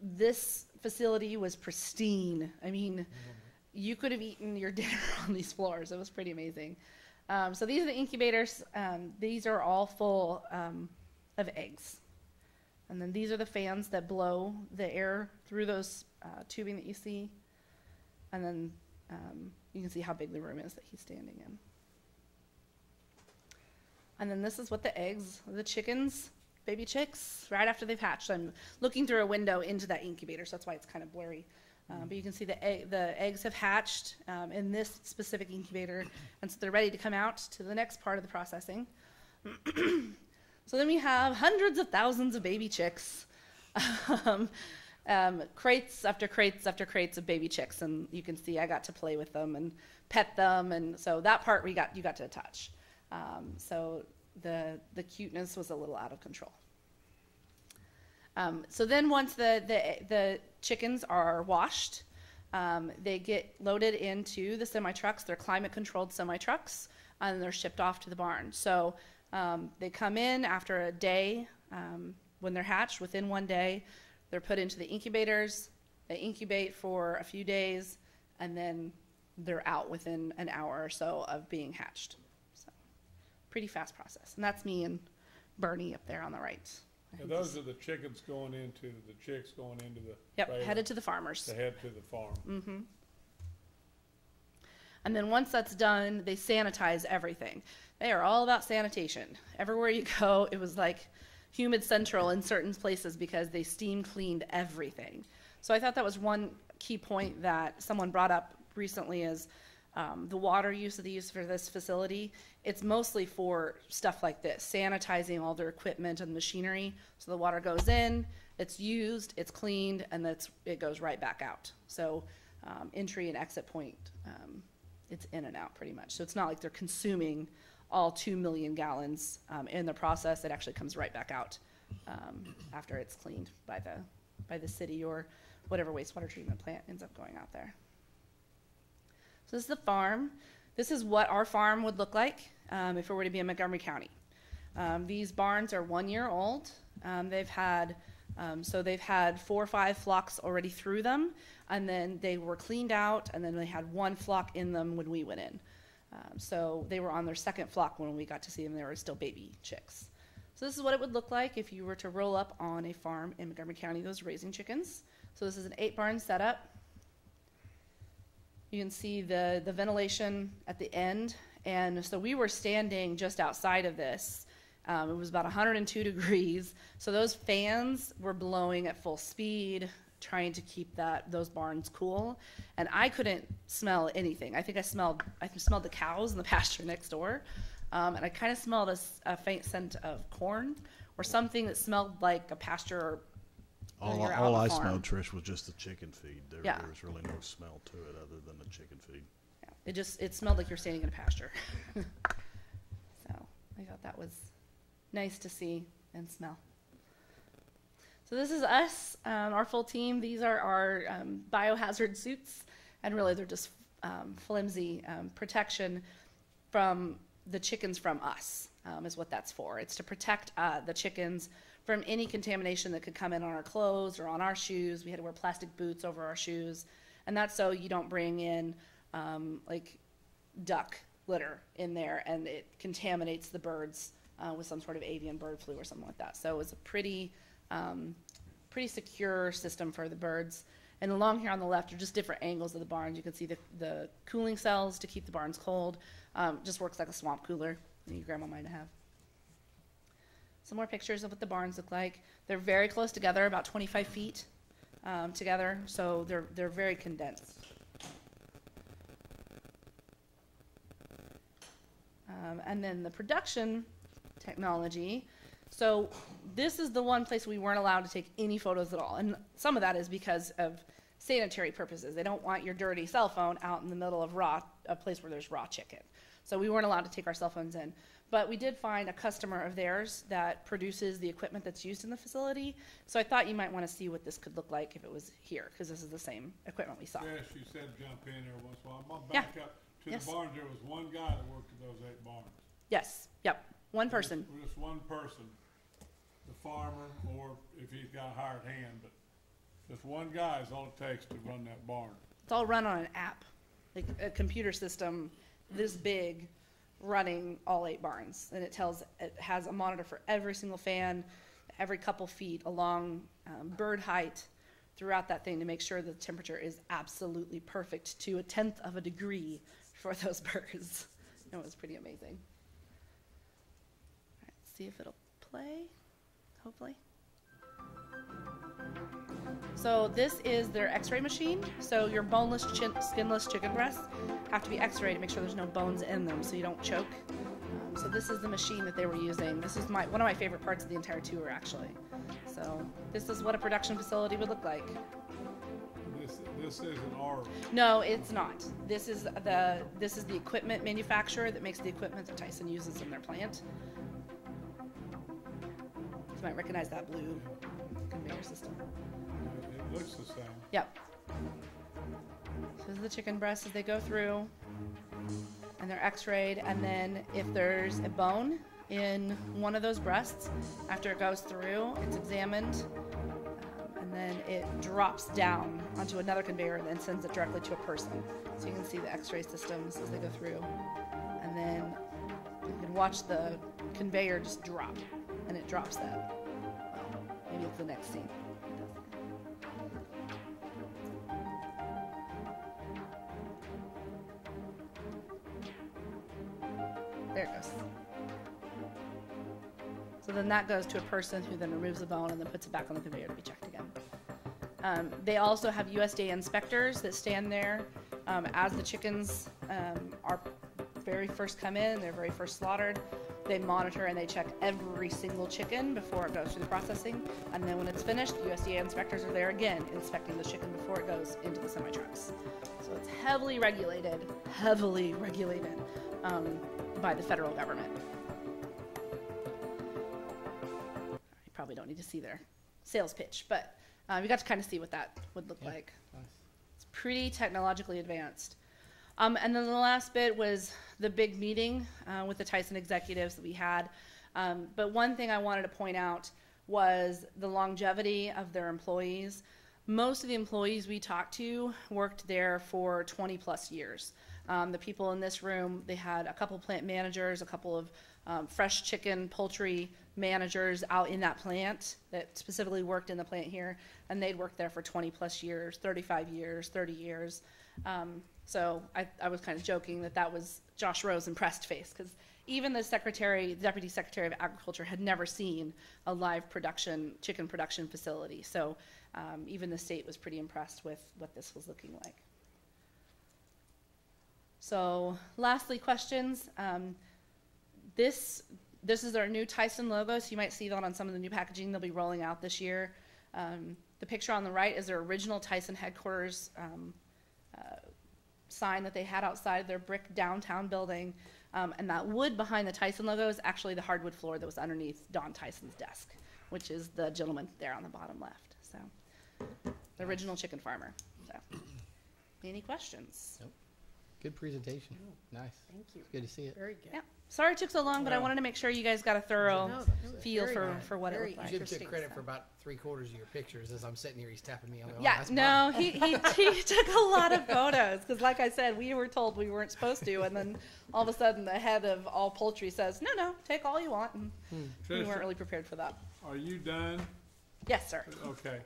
This facility was pristine. I mean, you could have eaten your dinner on these floors. It was pretty amazing. So these are the incubators. These are all full of eggs. And then these are the fans that blow the air through those tubing that you see. And then you can see how big the room is that he's standing in. And then this is what the eggs, the chickens, baby chicks, right after they've hatched. I'm looking through a window into that incubator, so that's why it's kind of blurry. But you can see the eggs have hatched in this specific incubator, and so they're ready to come out to the next part of the processing. So then we have hundreds of thousands of baby chicks, crates after crates after crates of baby chicks, and you can see I got to play with them and pet them, and so that part you got to touch. So the cuteness was a little out of control. So then once the chickens are washed, they get loaded into the semi-trucks. They're climate-controlled semi-trucks, and they're shipped off to the barn. So they come in after a day. When they're hatched, within 1 day, they're put into the incubators. They incubate for a few days, and then they're out within an hour or so of being hatched. So pretty fast process. And that's me and Bernie up there on the right. And those are the chickens going into the chicks going into the Yep, trailer. headed to the farmers. They head to the farm. Mm-hmm. And then once that's done, they sanitize everything. They are all about sanitation. Everywhere you go, it was like humid central in certain places because they steam cleaned everything. So I thought that was one key point that someone brought up recently is the water use that they use for this facility. It's mostly for stuff like this, sanitizing all their equipment and machinery. So the water goes in, it's used, it's cleaned, and it goes right back out. So entry and exit point, it's in and out pretty much. So it's not like they're consuming all 2 million gallons in the process. It actually comes right back out after it's cleaned by the city or whatever wastewater treatment plant ends up going out there. So this is the farm. This is what our farm would look like if it were to be in Montgomery County. These barns are 1 year old. They've had 4 or 5 flocks already through them, and then they were cleaned out, and then they had 1 flock in them when we went in. So they were on their second flock when we got to see them. They were still baby chicks. So this is what it would look like if you were to roll up on a farm in Montgomery County that was raising chickens. So this is an 8-barn setup. You can see the ventilation at the end. And so we were standing just outside of this. It was about 102 degrees. So those fans were blowing at full speed, trying to keep those barns cool. And I couldn't smell anything. I think I smelled the cows in the pasture next door. And I kind of smelled a faint scent of corn or something that smelled like a pasture. All I smelled, Trish, was just the chicken feed. There Yeah. was really no smell to it other than the chicken feed. Yeah, it smelled like you're standing in a pasture. So I thought that was nice to see and smell. So this is us, our full team. These are our biohazard suits, and really they're just flimsy protection from the chickens from us, is what that's for. It's to protect the chickens from any contamination that could come in on our clothes or on our shoes. We had to wear plastic boots over our shoes, and that's so you don't bring in like duck litter in there and it contaminates the birds with some sort of avian bird flu or something like that. So it's a pretty secure system for the birds. And along here on the left are just different angles of the barns. You can see the cooling cells to keep the barns cold. Just works like a swamp cooler that your grandma might have. Some more pictures of what the barns look like. They're very close together, about 25 feet together, so they're very condensed. And then the production technology. So this is the one place we weren't allowed to take any photos at all. And some of that is because of sanitary purposes. They don't want your dirty cell phone out in the middle of a place where there's raw chicken. So we weren't allowed to take our cell phones in. But we did find a customer of theirs that produces the equipment that's used in the facility. So I thought you might want to see what this could look like if it was here, because this is the same equipment we saw. Yes, you said jump in there once in a while. I'm gonna Yeah. back up to Yes. the barns. There was one guy that worked at those 8 barns. Yes, yep, one person. Just one person, the farmer, or if he's got a hired hand, but just one guy is all it takes to run that barn. It's all run on an app, like a computer system this big running all 8 barns. And it has a monitor for every single fan, every couple feet along bird height throughout that thing to make sure the temperature is absolutely perfect to 1/10 of a degree for those birds. It was pretty amazing. All right, let's see if it'll play, hopefully. So this is their x-ray machine. So your boneless, skinless chicken breasts have to be x-rayed to make sure there's no bones in them so you don't choke. So this is the machine that they were using. This is one of my favorite parts of the entire tour, actually. So this is what a production facility would look like. This isn't ours. No, it's not. This is the equipment manufacturer that makes the equipment that Tyson uses in their plant. You might recognize that blue conveyor system. It looks the same. Yep. So this is the chicken breasts as they go through, and they're x-rayed, and then if there's a bone in one of those breasts, after it goes through, it's examined, and then it drops down onto another conveyor and then sends it directly to a person. So you can see the x-ray systems as they go through, and then you can watch the conveyor just drop, and it drops that. Well, maybe it's the next scene. There it goes. So then that goes to a person who then removes the bone and then puts it back on the conveyor to be checked again. They also have USDA inspectors that stand there as the chickens are very first come in, they're very first slaughtered. They monitor and they check every single chicken before it goes through the processing. And then when it's finished, USDA inspectors are there again inspecting the chicken before it goes into the semi-trucks. So it's heavily regulated by the federal government. You probably don't need to see their sales pitch, but you got to kind of see what that would look like. Nice. It's pretty technologically advanced. And then the last bit was the big meeting with the Tyson executives that we had. But one thing I wanted to point out was the longevity of their employees. Most of the employees we talked to worked there for 20 plus years. The people in this room, they had a couple plant managers, a couple of fresh chicken, poultry managers out in that plant that specifically worked in the plant here, and they'd worked there for 20+ years, 35 years, 30 years. So I was kind of joking that was Josh Rowe's impressed face, because even the Deputy Secretary of Agriculture had never seen a live chicken production facility. So even the state was pretty impressed with what this was looking like. So lastly, questions. This is our new Tyson logo, so you might see that on some of the new packaging they'll be rolling out this year. The picture on the right is their original Tyson headquarters sign that they had outside their brick downtown building. And that wood behind the Tyson logo is actually the hardwood floor that was underneath Don Tyson's desk, which is the gentleman there on the bottom left. So the original chicken farmer. So any questions? Nope. Good presentation. Nice. Thank you. It's good to see it. Very good. Yeah. Sorry it took so long, but I wanted to make sure you guys got a thorough No, feel very good. for what it Very looked like. You should interesting take credit stuff. for about 3/4 of your pictures. As I'm sitting here, he's tapping me on the arm. Yeah, That's no, fine. he took a lot of photos because, like I said, we were told we weren't supposed to, and then all of a sudden the head of all poultry says, "No, take all you want," and we weren't really prepared for that. Are you done? Yes, sir. Okay.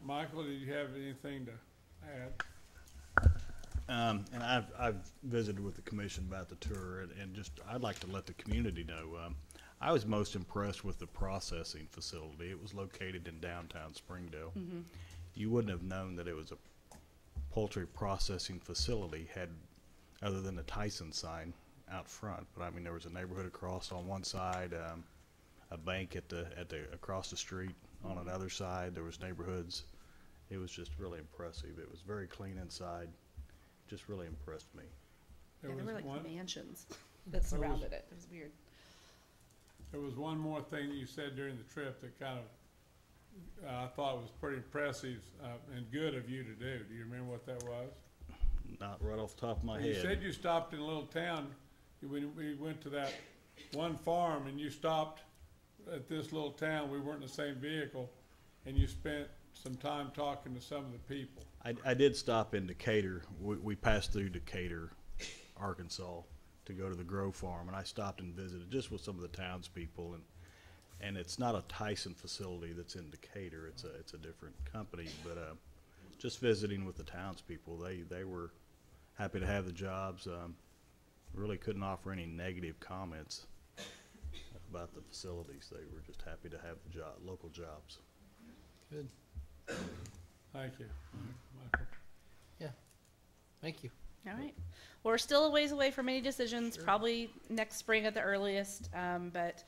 Michael, do you have anything to add? And I've visited with the commission about the tour, and just I'd like to let the community know. I was most impressed with the processing facility. It was located in downtown Springdale. You wouldn't have known that it was a poultry processing facility other than the Tyson sign out front. But I mean, there was a neighborhood across on one side, a bank at the across the street on another side. There was neighborhoods. It was just really impressive. It was very clean inside. Just really impressed me. Yeah, there were like one, mansions that surrounded it. It was weird. there was one more thing you said during the trip that kind of I thought was pretty impressive and good of you to do. Do you remember what that was? Not right off the top of my You head. said you stopped in a little town. When we went to that one farm and you stopped at this little town, we weren't in the same vehicle, and you spent some time talking to some of the people. I did stop in Decatur. We passed through Decatur, Arkansas, to go to the Grove Farm, and I stopped and visited just with some of the townspeople. And it's not a Tyson facility that's in Decatur. It's a different company. But just visiting with the townspeople, they were happy to have the jobs. Really couldn't offer any negative comments about the facilities. They were just happy to have the local jobs. Good. Thank you, Michael. Yeah. Thank you. All right. Well, we're still a ways away from any decisions, probably next spring at the earliest, but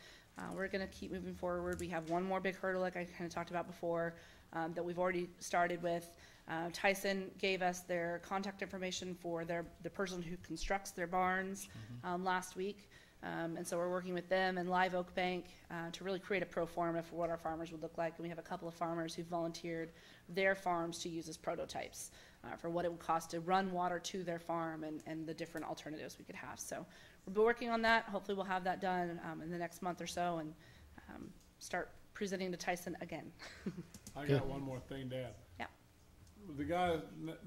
we're going to keep moving forward. We have one more big hurdle, like I kind of talked about before, that we've already started with. Tyson gave us their contact information for the person who constructs their barns last week. And so we're working with them and Live Oak Bank to really create a pro forma for what our farmers would look like. And we have a couple of farmers who volunteered their farms to use as prototypes for what it would cost to run water to their farm and the different alternatives we could have. So we're working on that. Hopefully we'll have that done in the next month or so and start presenting to Tyson again. I got one more thing to add. Yeah. The guy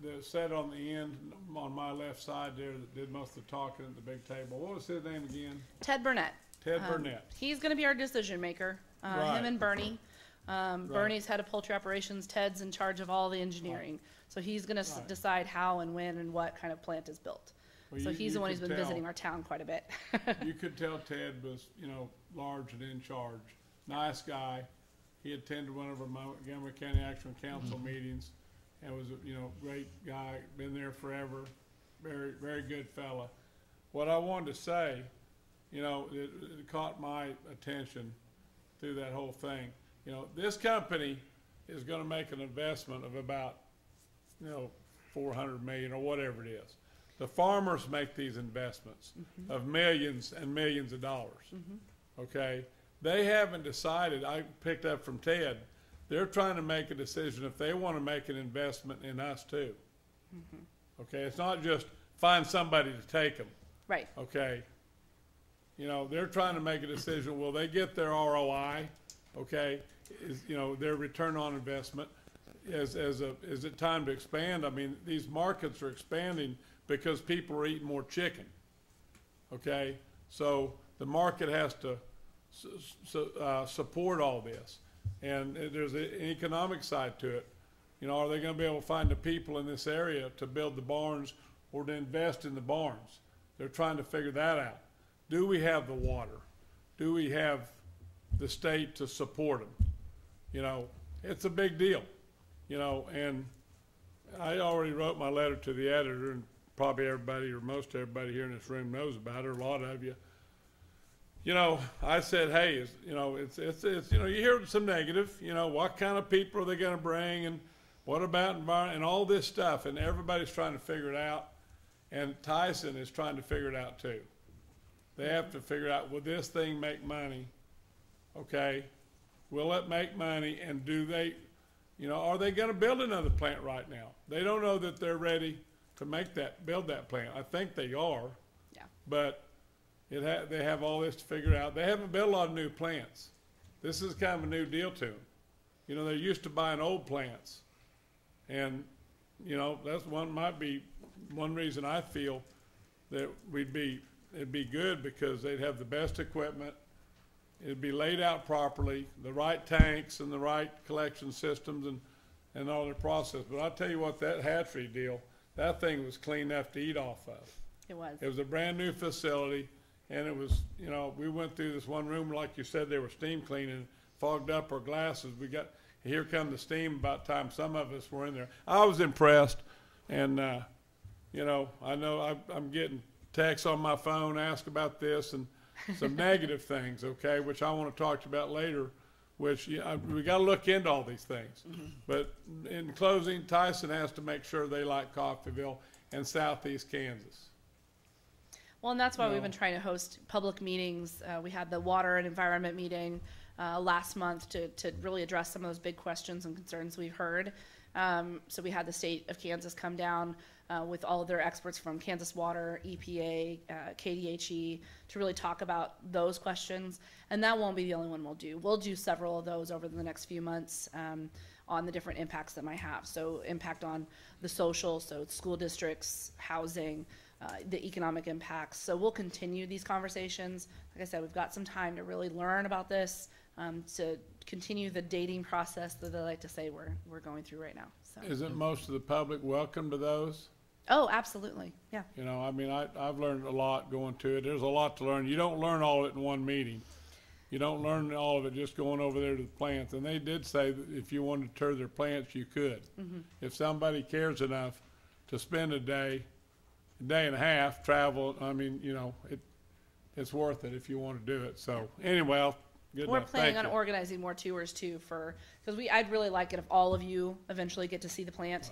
that sat on the end on my left side there that did most of the talking at the big table, what was his name again? Ted Burnett. Ted Burnett. He's going to be our decision maker. Right. Him and Bernie. Bernie's head of poultry operations. Ted's in charge of all the engineering. So he's going to decide how and when and what kind of plant is built. Well, So he's the one who's been could visiting tell- our town quite a bit. You could tell Ted was, large and in charge. Nice guy. He attended one of our Montgomery County Action Council meetings and was a, great guy, been there forever. Very, very good fella. What I wanted to say, it caught my attention through that whole thing. This company is gonna make an investment of about, 400 million or whatever it is. The farmers make these investments of millions and millions of dollars. Okay? They haven't decided, I picked up from Ted, they're trying to make a decision if they want to make an investment in us too. Okay? It's not just find somebody to take them. Right. Okay? They're trying to make a decision, will they get their ROI? Okay? Is, their return on investment? Is it time to expand? I mean, these markets are expanding because people are eating more chicken. Okay? So the market has to support all this. And there's an economic side to it. You know, are they gonna be able to find the people in this area to build the barns or to invest in the barns? They're trying to figure that out. Do we have the water? Do we have the state to support them? You know, it's a big deal, you know, and I already wrote my letter to the editor, and probably everybody or most everybody here in this room knows about it, a lot of you. You know, I said, hey, it's, you know, it's you know, you hear some negative, you know, what kind of people are they gonna bring, and what about environment, and all this stuff, and everybody's trying to figure it out, and Tyson is trying to figure it out too. They have to figure out, will this thing make money? Okay, will it make money, and do they, you know, are they gonna build another plant right now? They don't know that they're ready to build that plant. I think they are. Yeah. But they have all this to figure out. They haven't built a lot of new plants. This is kind of a new deal to them. You know, they're used to buying old plants. And, you know, might be one reason I feel that it'd be good, because they'd have the best equipment. It'd be laid out properly, the right tanks and the right collection systems and all the process. But I'll tell you what, that hatchery deal, that thing was clean enough to eat off of. It was. It was a brand new facility, and it was, you know, we went through this one room, like you said, they were steam cleaning, fogged up our glasses. Here come the steam about time some of us were in there. I was impressed, and, you know I'm getting texts on my phone, ask about this, and some negative things, okay, which I want to talk to you about later, which we got to look into all these things. Mm-hmm. But in closing, Tyson has to make sure they like Coffeyville and Southeast Kansas. Well, and that's why No. we've been trying to host public meetings. We had the water and environment meeting last month to really address some of those big questions and concerns we've heard. So we had the state of Kansas come down with all of their experts from Kansas Water, EPA, KDHE, to really talk about those questions. And that won't be the only one we'll do. We'll do several of those over the next few months on the different impacts that might have. So impact on the social, so school districts, housing, the economic impacts. So we'll continue these conversations. Like I said, we've got some time to really learn about this, to continue the dating process that they like to say we're going through right now. So. Isn't most of the public welcome to those? Oh, absolutely. Yeah. You know, I mean, I've learned a lot going to it. There's a lot to learn. You don't learn all of it in one meeting. You don't learn all of it just going over there to the plants. And they did say that if you wanted to tour their plants, you could. Mm-hmm. If somebody cares enough to spend a day and a half, travel, I mean, you know, it's worth it if you want to do it. So anyway, good We're enough. planning Thank on you. organizing more tours too, because I'd really like it if all of you eventually get to see the plant.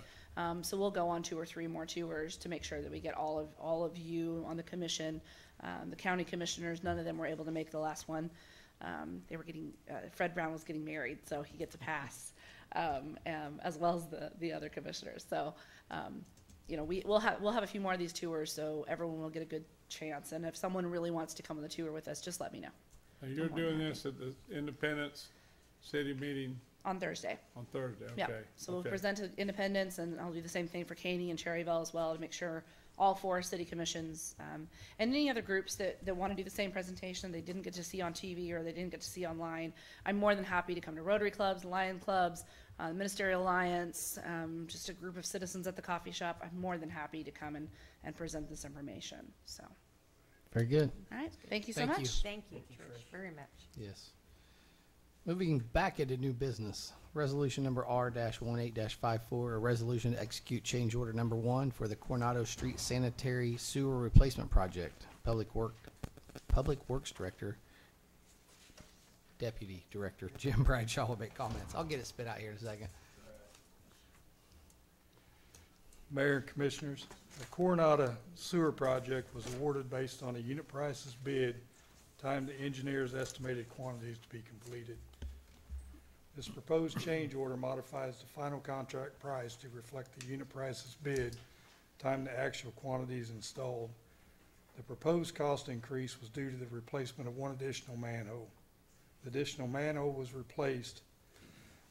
So we'll go on 2 or 3 more tours to make sure that we get all of you on the commission. The county commissioners, none of them were able to make the last one. They were Fred Brown was getting married, so he gets a pass, as well as the other commissioners. So, you know, we'll have a few more of these tours, so everyone will get a good chance. And if someone really wants to come on the tour with us, just let me know. Now, you're doing this at the Independence City meeting On Thursday. on Thursday, okay? Yeah, so we'll okay. present to Independence, and I'll do the same thing for Caney and Cherryville as well, to make sure all 4 city commissions, and any other groups that want to do the same presentation they didn't get to see on TV or they didn't get to see online. I'm more than happy to come to Rotary clubs, Lion clubs, Ministerial Alliance, just a group of citizens at the coffee shop. I'm more than happy to come and present this information, so. Very good. All right, thank you so Thank much. you. Thank you, Trish, very much. Yes. Moving back into new business, resolution number R-18-54, a resolution to execute change order number 1 for the Coronado Street Sanitary Sewer Replacement Project. Public Works Director, Deputy Director Jim Bradshaw will make comments. I'll get it spit out here in a second. Mayor and Commissioners, the Coronado Sewer Project was awarded based on a unit prices bid, time to engineers' estimated quantities to be completed. This proposed change order modifies the final contract price to reflect the unit prices bid, time to actual quantities installed. The proposed cost increase was due to the replacement of 1 additional manhole. The additional manhole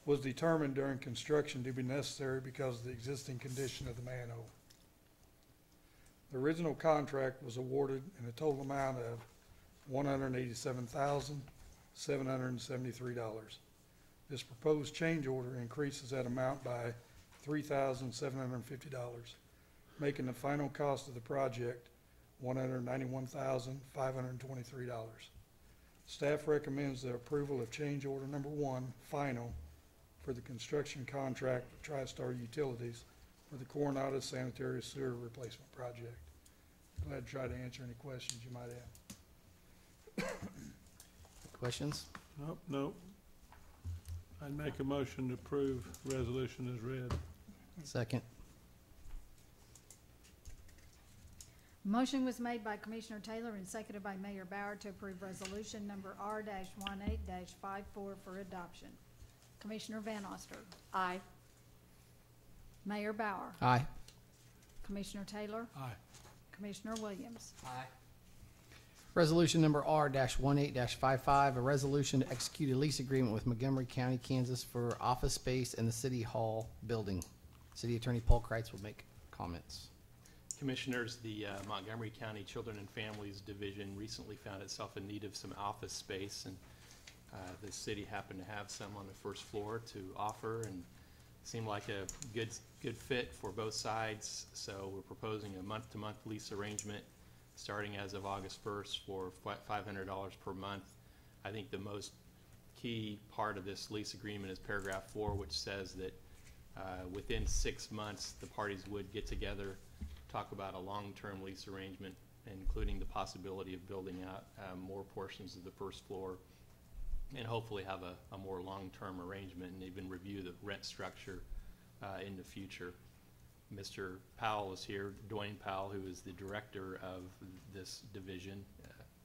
was determined during construction to be necessary because of the existing condition of the manhole. The original contract was awarded in a total amount of $187,000. $773. This proposed change order increases that amount by $3,750, making the final cost of the project $191,523. Staff recommends the approval of change order number 1, final, for the construction contract with TriStar Utilities for the Coronado Sanitary Sewer Replacement Project. Glad to try to answer any questions you might have. Questions? Nope. I'd make a motion to approve resolution as read. Second. Motion was made by Commissioner Taylor and seconded by Mayor Bauer to approve resolution number R-18-54 for adoption. Commissioner Van Oster. Aye. Mayor Bauer. Aye. Commissioner Taylor. Aye. Commissioner Williams. Aye. Resolution number R-18-55, a resolution to execute a lease agreement with Montgomery County, Kansas for office space in the City Hall building. City Attorney Paul Kreitz will make comments. Commissioners, the Montgomery County Children and Families Division recently found itself in need of some office space, and the city happened to have some on the first floor to offer, and seemed like a good fit for both sides. So we're proposing a month-to-month lease arrangement starting as of August 1st for $500 per month. I think the most key part of this lease agreement is paragraph 4, which says that within 6 months the parties would get together, talk about a long-term lease arrangement, including the possibility of building out more portions of the first floor, and hopefully have a more long-term arrangement and even review the rent structure in the future. Mr. Powell is here, Dwayne Powell, who is the director of this division,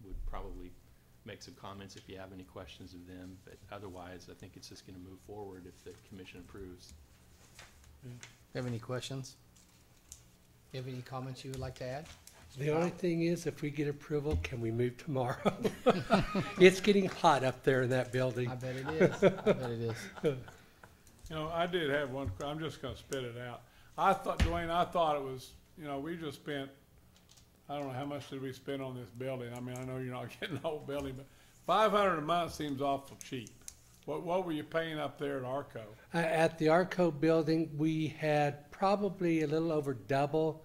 would probably make some comments if you have any questions of them, but otherwise I think it's just going to move forward if the commission approves. Have any questions? You have any comments you would like to add? The only thing is, if we get approval, can we move tomorrow? It's getting hot up there in that building. I bet it is. I bet it is. You know, I did have one, I'm just gonna spit it out. I thought, Dwayne, it was, you know, we just spent, I don't know, how much did we spend on this building? I mean, I know you're not getting the whole building, but $500 a month seems awful cheap. What were you paying up there at Arco? At the Arco building, we had probably a little over double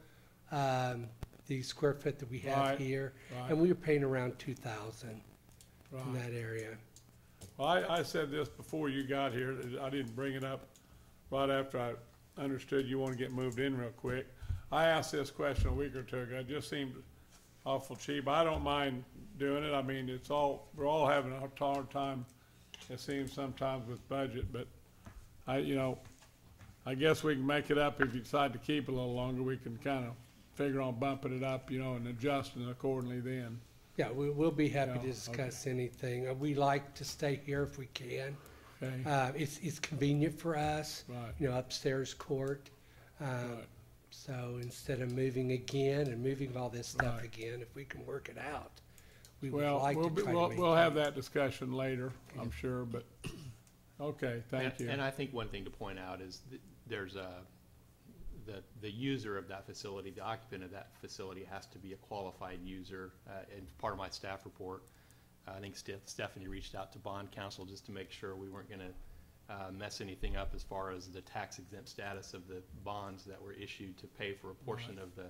the square foot that we have Right, here, right. and we were paying around 2,000 in Right. that area. Well, I said this before you got here. I didn't bring it up right after I understood you want to get moved in real quick. I asked this question a week or two ago. It just seemed awful cheap. I don't mind doing it. I mean, we're all having a hard time, it seems sometimes, with budget, but I guess we can make it up if you decide to keep it a little longer. We can kind of figure on bumping it up, and adjusting it accordingly then. Yeah, we'll be happy Yeah, to discuss anything. We like to stay here if we can. Okay. It's convenient for us, Right. Upstairs court. Right. So instead of moving again and moving all this stuff Right. again, if we can work it out, we would Well, like to try to we'll maintain have that discussion later, I'm sure, but, okay, thank you. And I think one thing to point out is there's the user of that facility, the occupant of that facility, has to be a qualified user. And part of my staff report, I think Stephanie reached out to bond counsel just to make sure we weren't going to mess anything up as far as the tax exempt status of the bonds that were issued to pay for a portion of the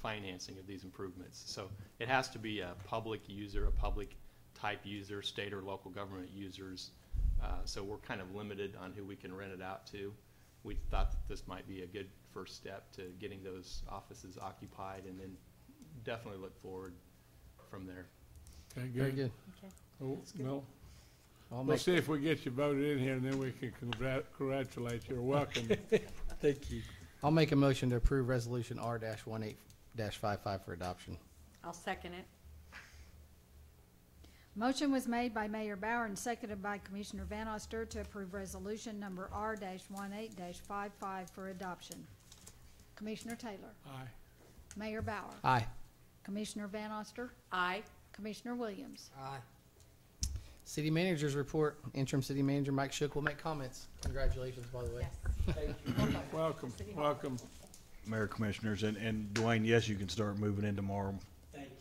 financing of these improvements. So it has to be a public user, a public type user, state or local government users. So we're kind of limited on who we can rent it out to. We thought that this might be a good first step to getting those offices occupied, and then definitely look forward from there. Okay, Very good. Oh, no, I'll we'll make, see if we get you voted in here, and then we can congratulate you, or welcome. Thank you. I'll make a motion to approve resolution R-18-55 for adoption. I'll second it. Motion was made by Mayor Bauer and seconded by Commissioner Van Oster to approve resolution number R-18-55 for adoption. Commissioner Taylor. Aye. Mayor Bauer. Aye. Commissioner Van Oster. Aye. Commissioner Williams. Aye. City Manager's report. Interim City Manager Mike Shook will make comments. Congratulations, by the way. Yes. Welcome, welcome. Mayor, Commissioners, and Dwayne, yes, you can start moving in tomorrow. Thank you.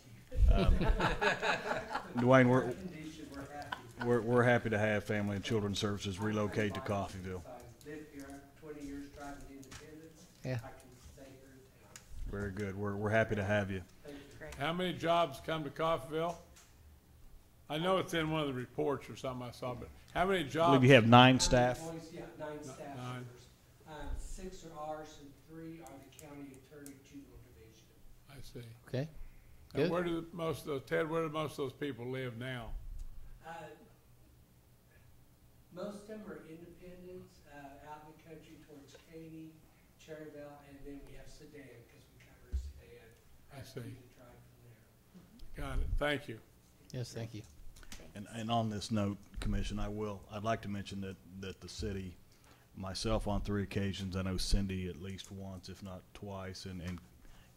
Dwayne, Condition, we're happy. we're happy to have Family and Children's Services relocate to Coffeyville. I lived here 20 years driving Independence. Yeah. I can stay here in town. Very good. We're happy to have you. How many jobs come to Coffeyville? I know it's in one of the reports or something I saw, but how many I jobs? believe you have 9 staff. Yeah, 9 staff Nine. members. 6 are ours and 3 are the county attorney juvenile division. I see. Okay. And Good. where do most of those, Ted, where do most of those people live now? Most of them are Independence, out in the country towards Katy, Cherryville, and then we have Sedan, because we cover Sedan. I see. We can drive from there. Got it. Thank you. Yes, thank you. And on this note, Commission, I'd like to mention that the city, myself on 3 occasions, I know Cindy at least once, if not twice, and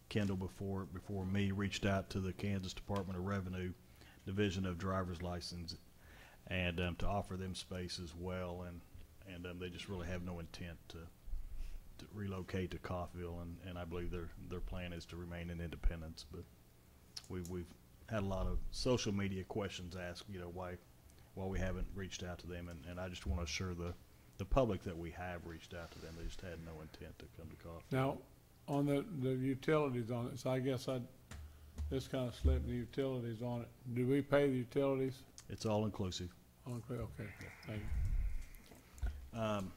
Kendall before me, reached out to the Kansas Department of Revenue Division of Driver's License and to offer them space as well, and they just really have no intent to relocate to Coffeyville, and I believe their plan is to remain in Independence. But we've had a lot of social media questions asked, why we haven't reached out to them, and I just want to assure the public that we have reached out to them. They just had no intent to come to Coffeyville. Now, on the utilities on it, so I guess this kind of slipped the utilities on it. Do we pay the utilities? It's all inclusive. Okay, thank you.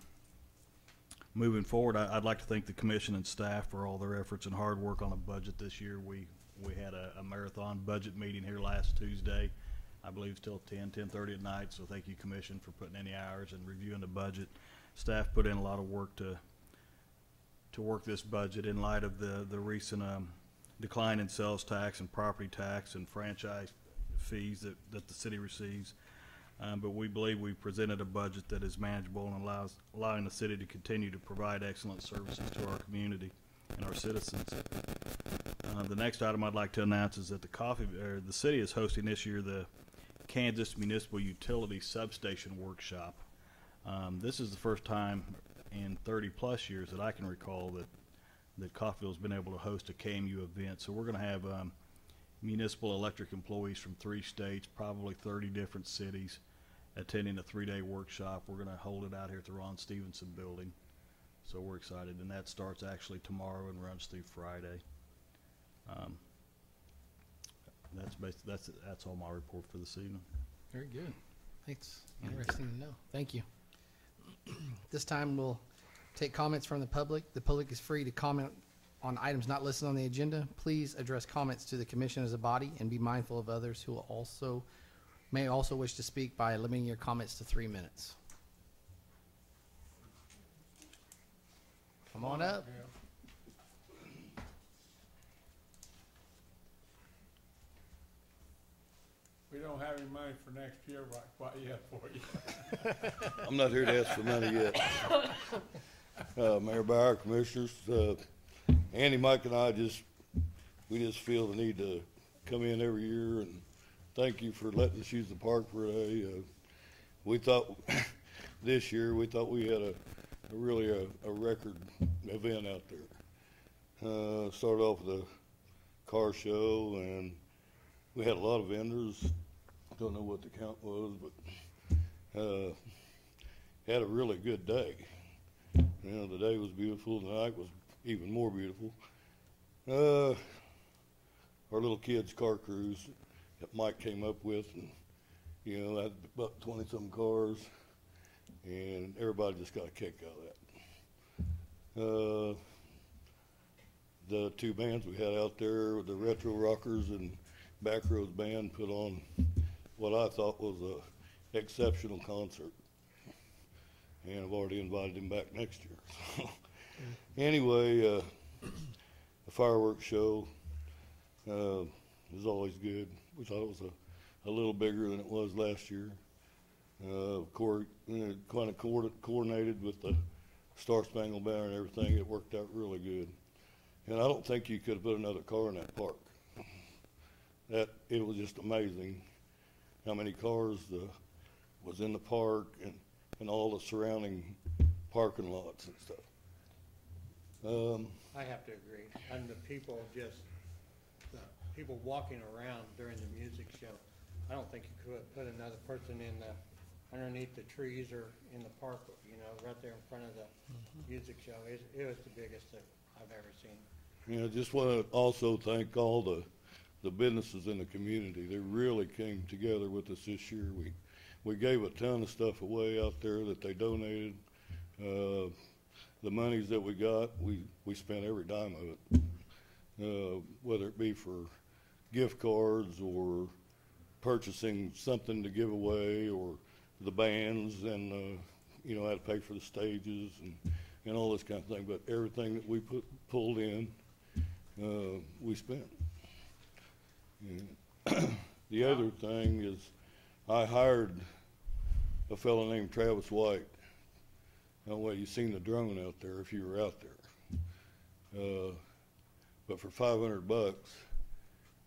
Moving forward, I'd like to thank the commission and staff for all their efforts and hard work on the budget this year. We had a marathon budget meeting here last Tuesday. I believe it's till 10:30 at night, so thank you, Commission, for putting any hours and reviewing the budget. Staff put in a lot of work to work this budget in light of the recent decline in sales tax and property tax and franchise fees that the city receives. But we believe we presented a budget that is manageable and allowing the city to continue to provide excellent services to our community and our citizens. The next item I'd like to announce is that the city is hosting this year the Kansas Municipal Utility Substation Workshop. This is the first time in 30-plus years that I can recall that Coffeyville's been able to host a KMU event. So we're going to have municipal electric employees from 3 states, probably 30 different cities, attending a 3-day workshop. We're going to hold it out here at the Ron Stevenson building. So we're excited, and that starts actually tomorrow and runs through Friday. That's all my report for this evening. Very good. Thanks. Interesting to know. Thank you. This time we'll take comments from the public. The public is free to comment on items not listed on the agenda. Please address comments to the commission as a body and be mindful of others who may also wish to speak by limiting your comments to 3 minutes. Come on up. We don't have any money for next year quite yet for you. I'm not here to ask for money yet. Mayor Bauer, Commissioners, Andy, Mike, and I we just feel the need to come in every year and thank you for letting us use the park for a day. We thought this year we had a really record event out there. Started off with a car show, and we had a lot of vendors. Don't know what the count was, but had a really good day. The day was beautiful. The night was even more beautiful. Our little kids' car cruise that Mike came up with, and had about 20-some cars, and everybody just got a kick out of that. The 2 bands we had out there, the Retro Rockers and Backroads Band, put on what I thought was a exceptional concert, and I've already invited him back next year. Anyway, the fireworks show was always good. We thought it was a little bigger than it was last year. Kind of coordinated with the Star Spangled Banner and everything. It worked out really good. And I don't think you could have put another car in that park. It was just amazing how many cars was in the park and all the surrounding parking lots and stuff. I have to agree. And the people walking around during the music show. I don't think you could put another person in the, underneath the trees or in the park, you know, right there in front of the music show. It was the biggest that I've ever seen. You know, just want to also thank all the businesses in the community. They really came together with us this year. We gave a ton of stuff away out there that they donated. The monies that we got, we spent every dime of it, whether it be for gift cards or purchasing something to give away, or the bands, and you know, I had to pay for the stages and all this kind of thing. But everything that we pulled in, we spent. And the other thing is, I hired a fellow named Travis White. Now, well, you've seen the drone out there if you were out there. But for $500,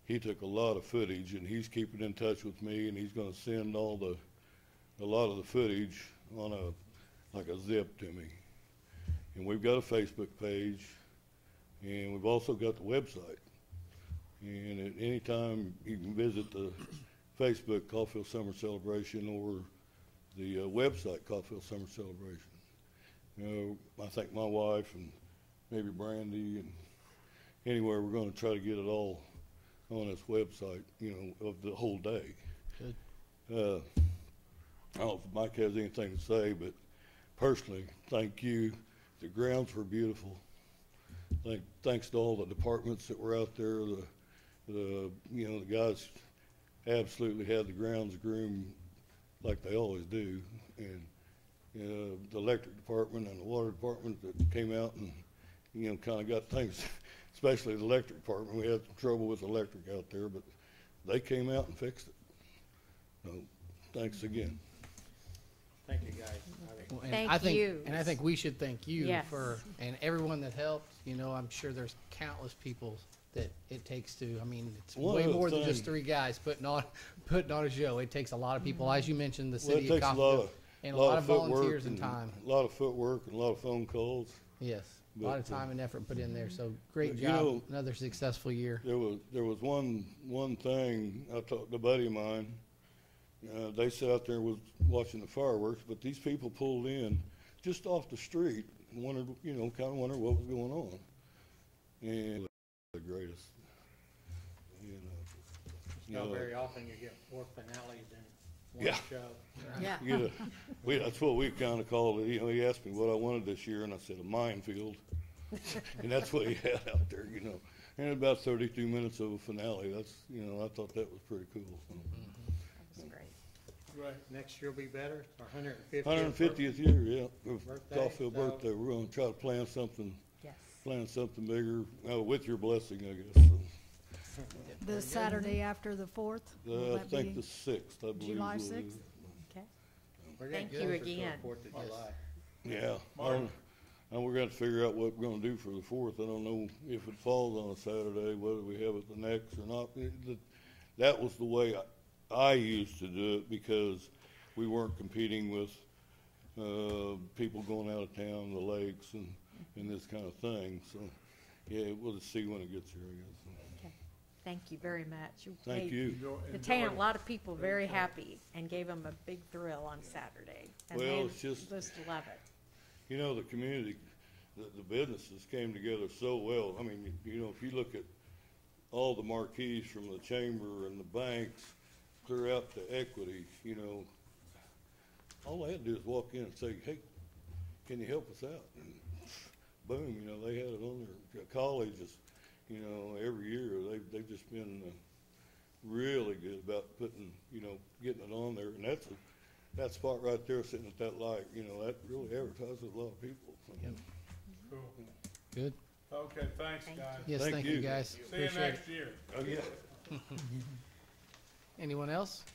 he took a lot of footage, and he's keeping in touch with me, and he's going to send a lot of the footage on like a zip to me. And we've got a Facebook page, and we've also got the website. And at any time you can visit the Facebook Caulfield Summer Celebration or the website Caulfield Summer Celebration. You know, I think my wife and maybe Brandy and anywhere, we're going to try to get it all on this website, you know, of the whole day. Good. I don't know if Mike has anything to say, but personally, thank you. The grounds were beautiful. Thanks to all the departments that were out there. You know, the guys absolutely had the grounds groomed like they always do, and the electric department and the water department that came out and, you know, kind of got things, especially the electric department. We had some trouble with electric out there, but they came out and fixed it. So thanks again. Thank you, guys. Well, and Thank I think, you. And I think we should thank you Yes. for, and everyone that helped. You know, I'm sure there's countless people that it takes to, I mean, it's One way other more than just thing. 3 guys putting on a show. It takes a lot of people, as you mentioned, the Well, it city of takes a lot Coffeyville, of, and a lot of footwork volunteers and time. A lot of footwork and a lot of phone calls. Yes, a lot of But, time and effort put in there. So great but, you job. know, Another successful year. There was one thing. I talked to a buddy of mine. They sat out there and was watching the fireworks, but these people pulled in just off the street and wondered, you know, kind of wondered what was going on. And the greatest. It's not very often you get 4 finales in one Yeah. show. Yeah. That's what we kind of called it. You know, he asked me what I wanted this year, and I said a minefield. And that's what he had out there, you know. And about 32 minutes of a finale. That's, you know, I thought that was pretty cool. So. That was great. Right. Next year will be better. It's our 150th. 150th year, yeah. Birthday, Caulfield so- birthday. We're going to try to plan something Yes. bigger, with your blessing, I guess. So, The Saturday after the 4th? Will I that think be the 6th, I believe. July is what it 6th? is. Okay. We're getting Thank you closer to the again. 4th of July. Yeah. Mark. And we're going to figure out what we're going to do for the 4th. I don't know if it falls on a Saturday, whether we have it the next or not. That was the way I used to do it, because we weren't competing with people going out of town, the lakes, and this kind of thing. So, yeah, we'll just see when it gets here, I guess. Okay. Thank you very much. Thank made you. The town, a lot of people very happy and gave them a big thrill on Saturday. And Well, they it's just- just love it. You know, the community, the businesses came together so well. I mean, you know, if you look at all the marquees from the chamber and the banks clear out to Equity, you know, all they had to do is walk in and say, hey, can you help us out? And boom, you know, they had it on their colleges, you know, every year. They've just been really good about putting, you know, getting it on there. And that spot right there sitting at that light, you know, that really advertises a lot of people. Cool. Good. Okay, thanks, guys. Yes, Thank thank you, you. guys. See you Appreciate it. next year. Oh, yeah. Anyone else?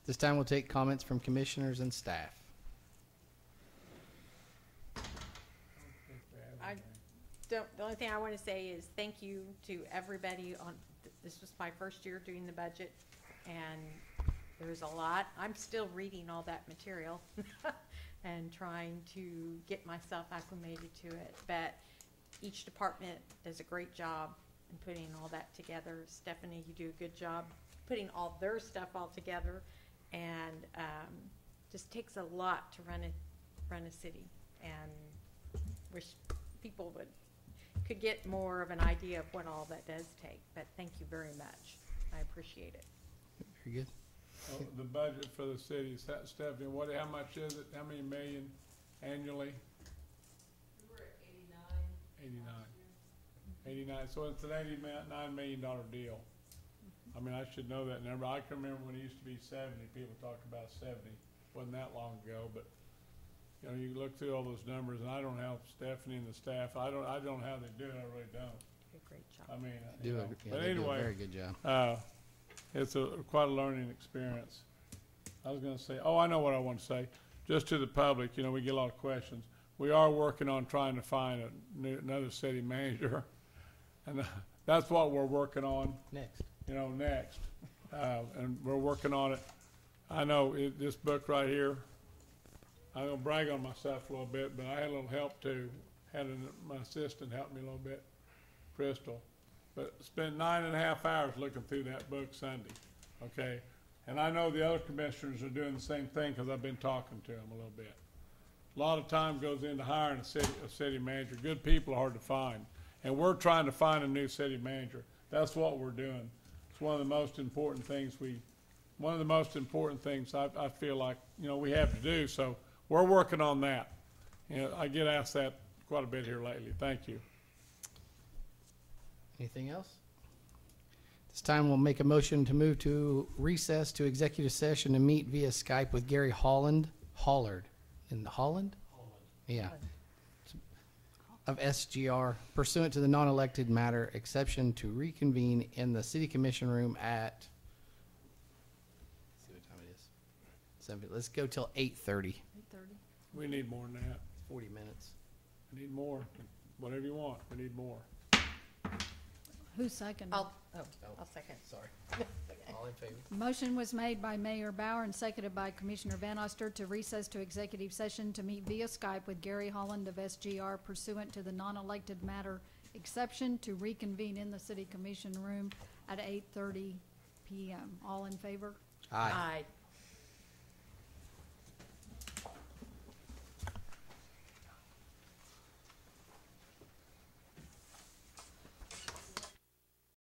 This time we'll take comments from commissioners and staff. The only thing I want to say is thank you to everybody on, this was my first year doing the budget, and there's a lot. I'm still reading all that material and trying to get myself acclimated to it. But each department does a great job in putting all that together. Stephanie, you do a good job putting all their stuff all together, and just takes a lot to run a city, and wish people could get more of an idea of what all that does take. But thank you very much. I appreciate it. Very good. The budget for the city, Stephanie, how much is it? How many million annually? We were at 89. So it's an $89 million deal. I mean, I should know that number. I can remember when it used to be 70. People talked about 70. Wasn't that long ago, but you know, you look through all those numbers, and I don't help Stephanie and the staff. I don't know how they do it. I really don't. Did a great job. I mean, Do you a- know. yeah, But they do a anyway, very good job. it's quite a learning experience. I was going to say, I know what I want to say. Just to the public, you know, we get a lot of questions. We are working on trying to find another city manager, and that's what we're working on. Next. You know, next, and we're working on it. I know this book right here. I'm gonna brag on myself a little bit, but I had a little help too. My assistant help me a little bit, Crystal. But spent 9.5 hours looking through that book Sunday, okay? And I know the other commissioners are doing the same thing because I've been talking to them a little bit. A lot of time goes into hiring a city manager. Good people are hard to find. And we're trying to find a new city manager. That's what we're doing. It's one of the most important things I feel like, you know, we have to do. So we're working on that. You know, I get asked that quite a bit here lately. Thank you. Anything else? This time we'll make a motion to move to recess to executive session to meet via Skype with Gary Hollard in the Holland? Yeah. Of SGR pursuant to the non-elected matter exception to reconvene in the city commission room at, let's see what time it is. 7, let's go till 8:30. 8:30. We need more than that. 40 minutes. We need more. Whatever you want. We need more. Who seconded? I'll second. Sorry. All in favor? Motion was made by Mayor Bauer and seconded by Commissioner Van Oster to recess to executive session to meet via Skype with Gary Holland of SGR pursuant to the non-elected matter exception to reconvene in the city commission room at 8:30 p.m. All in favor? Aye. Aye.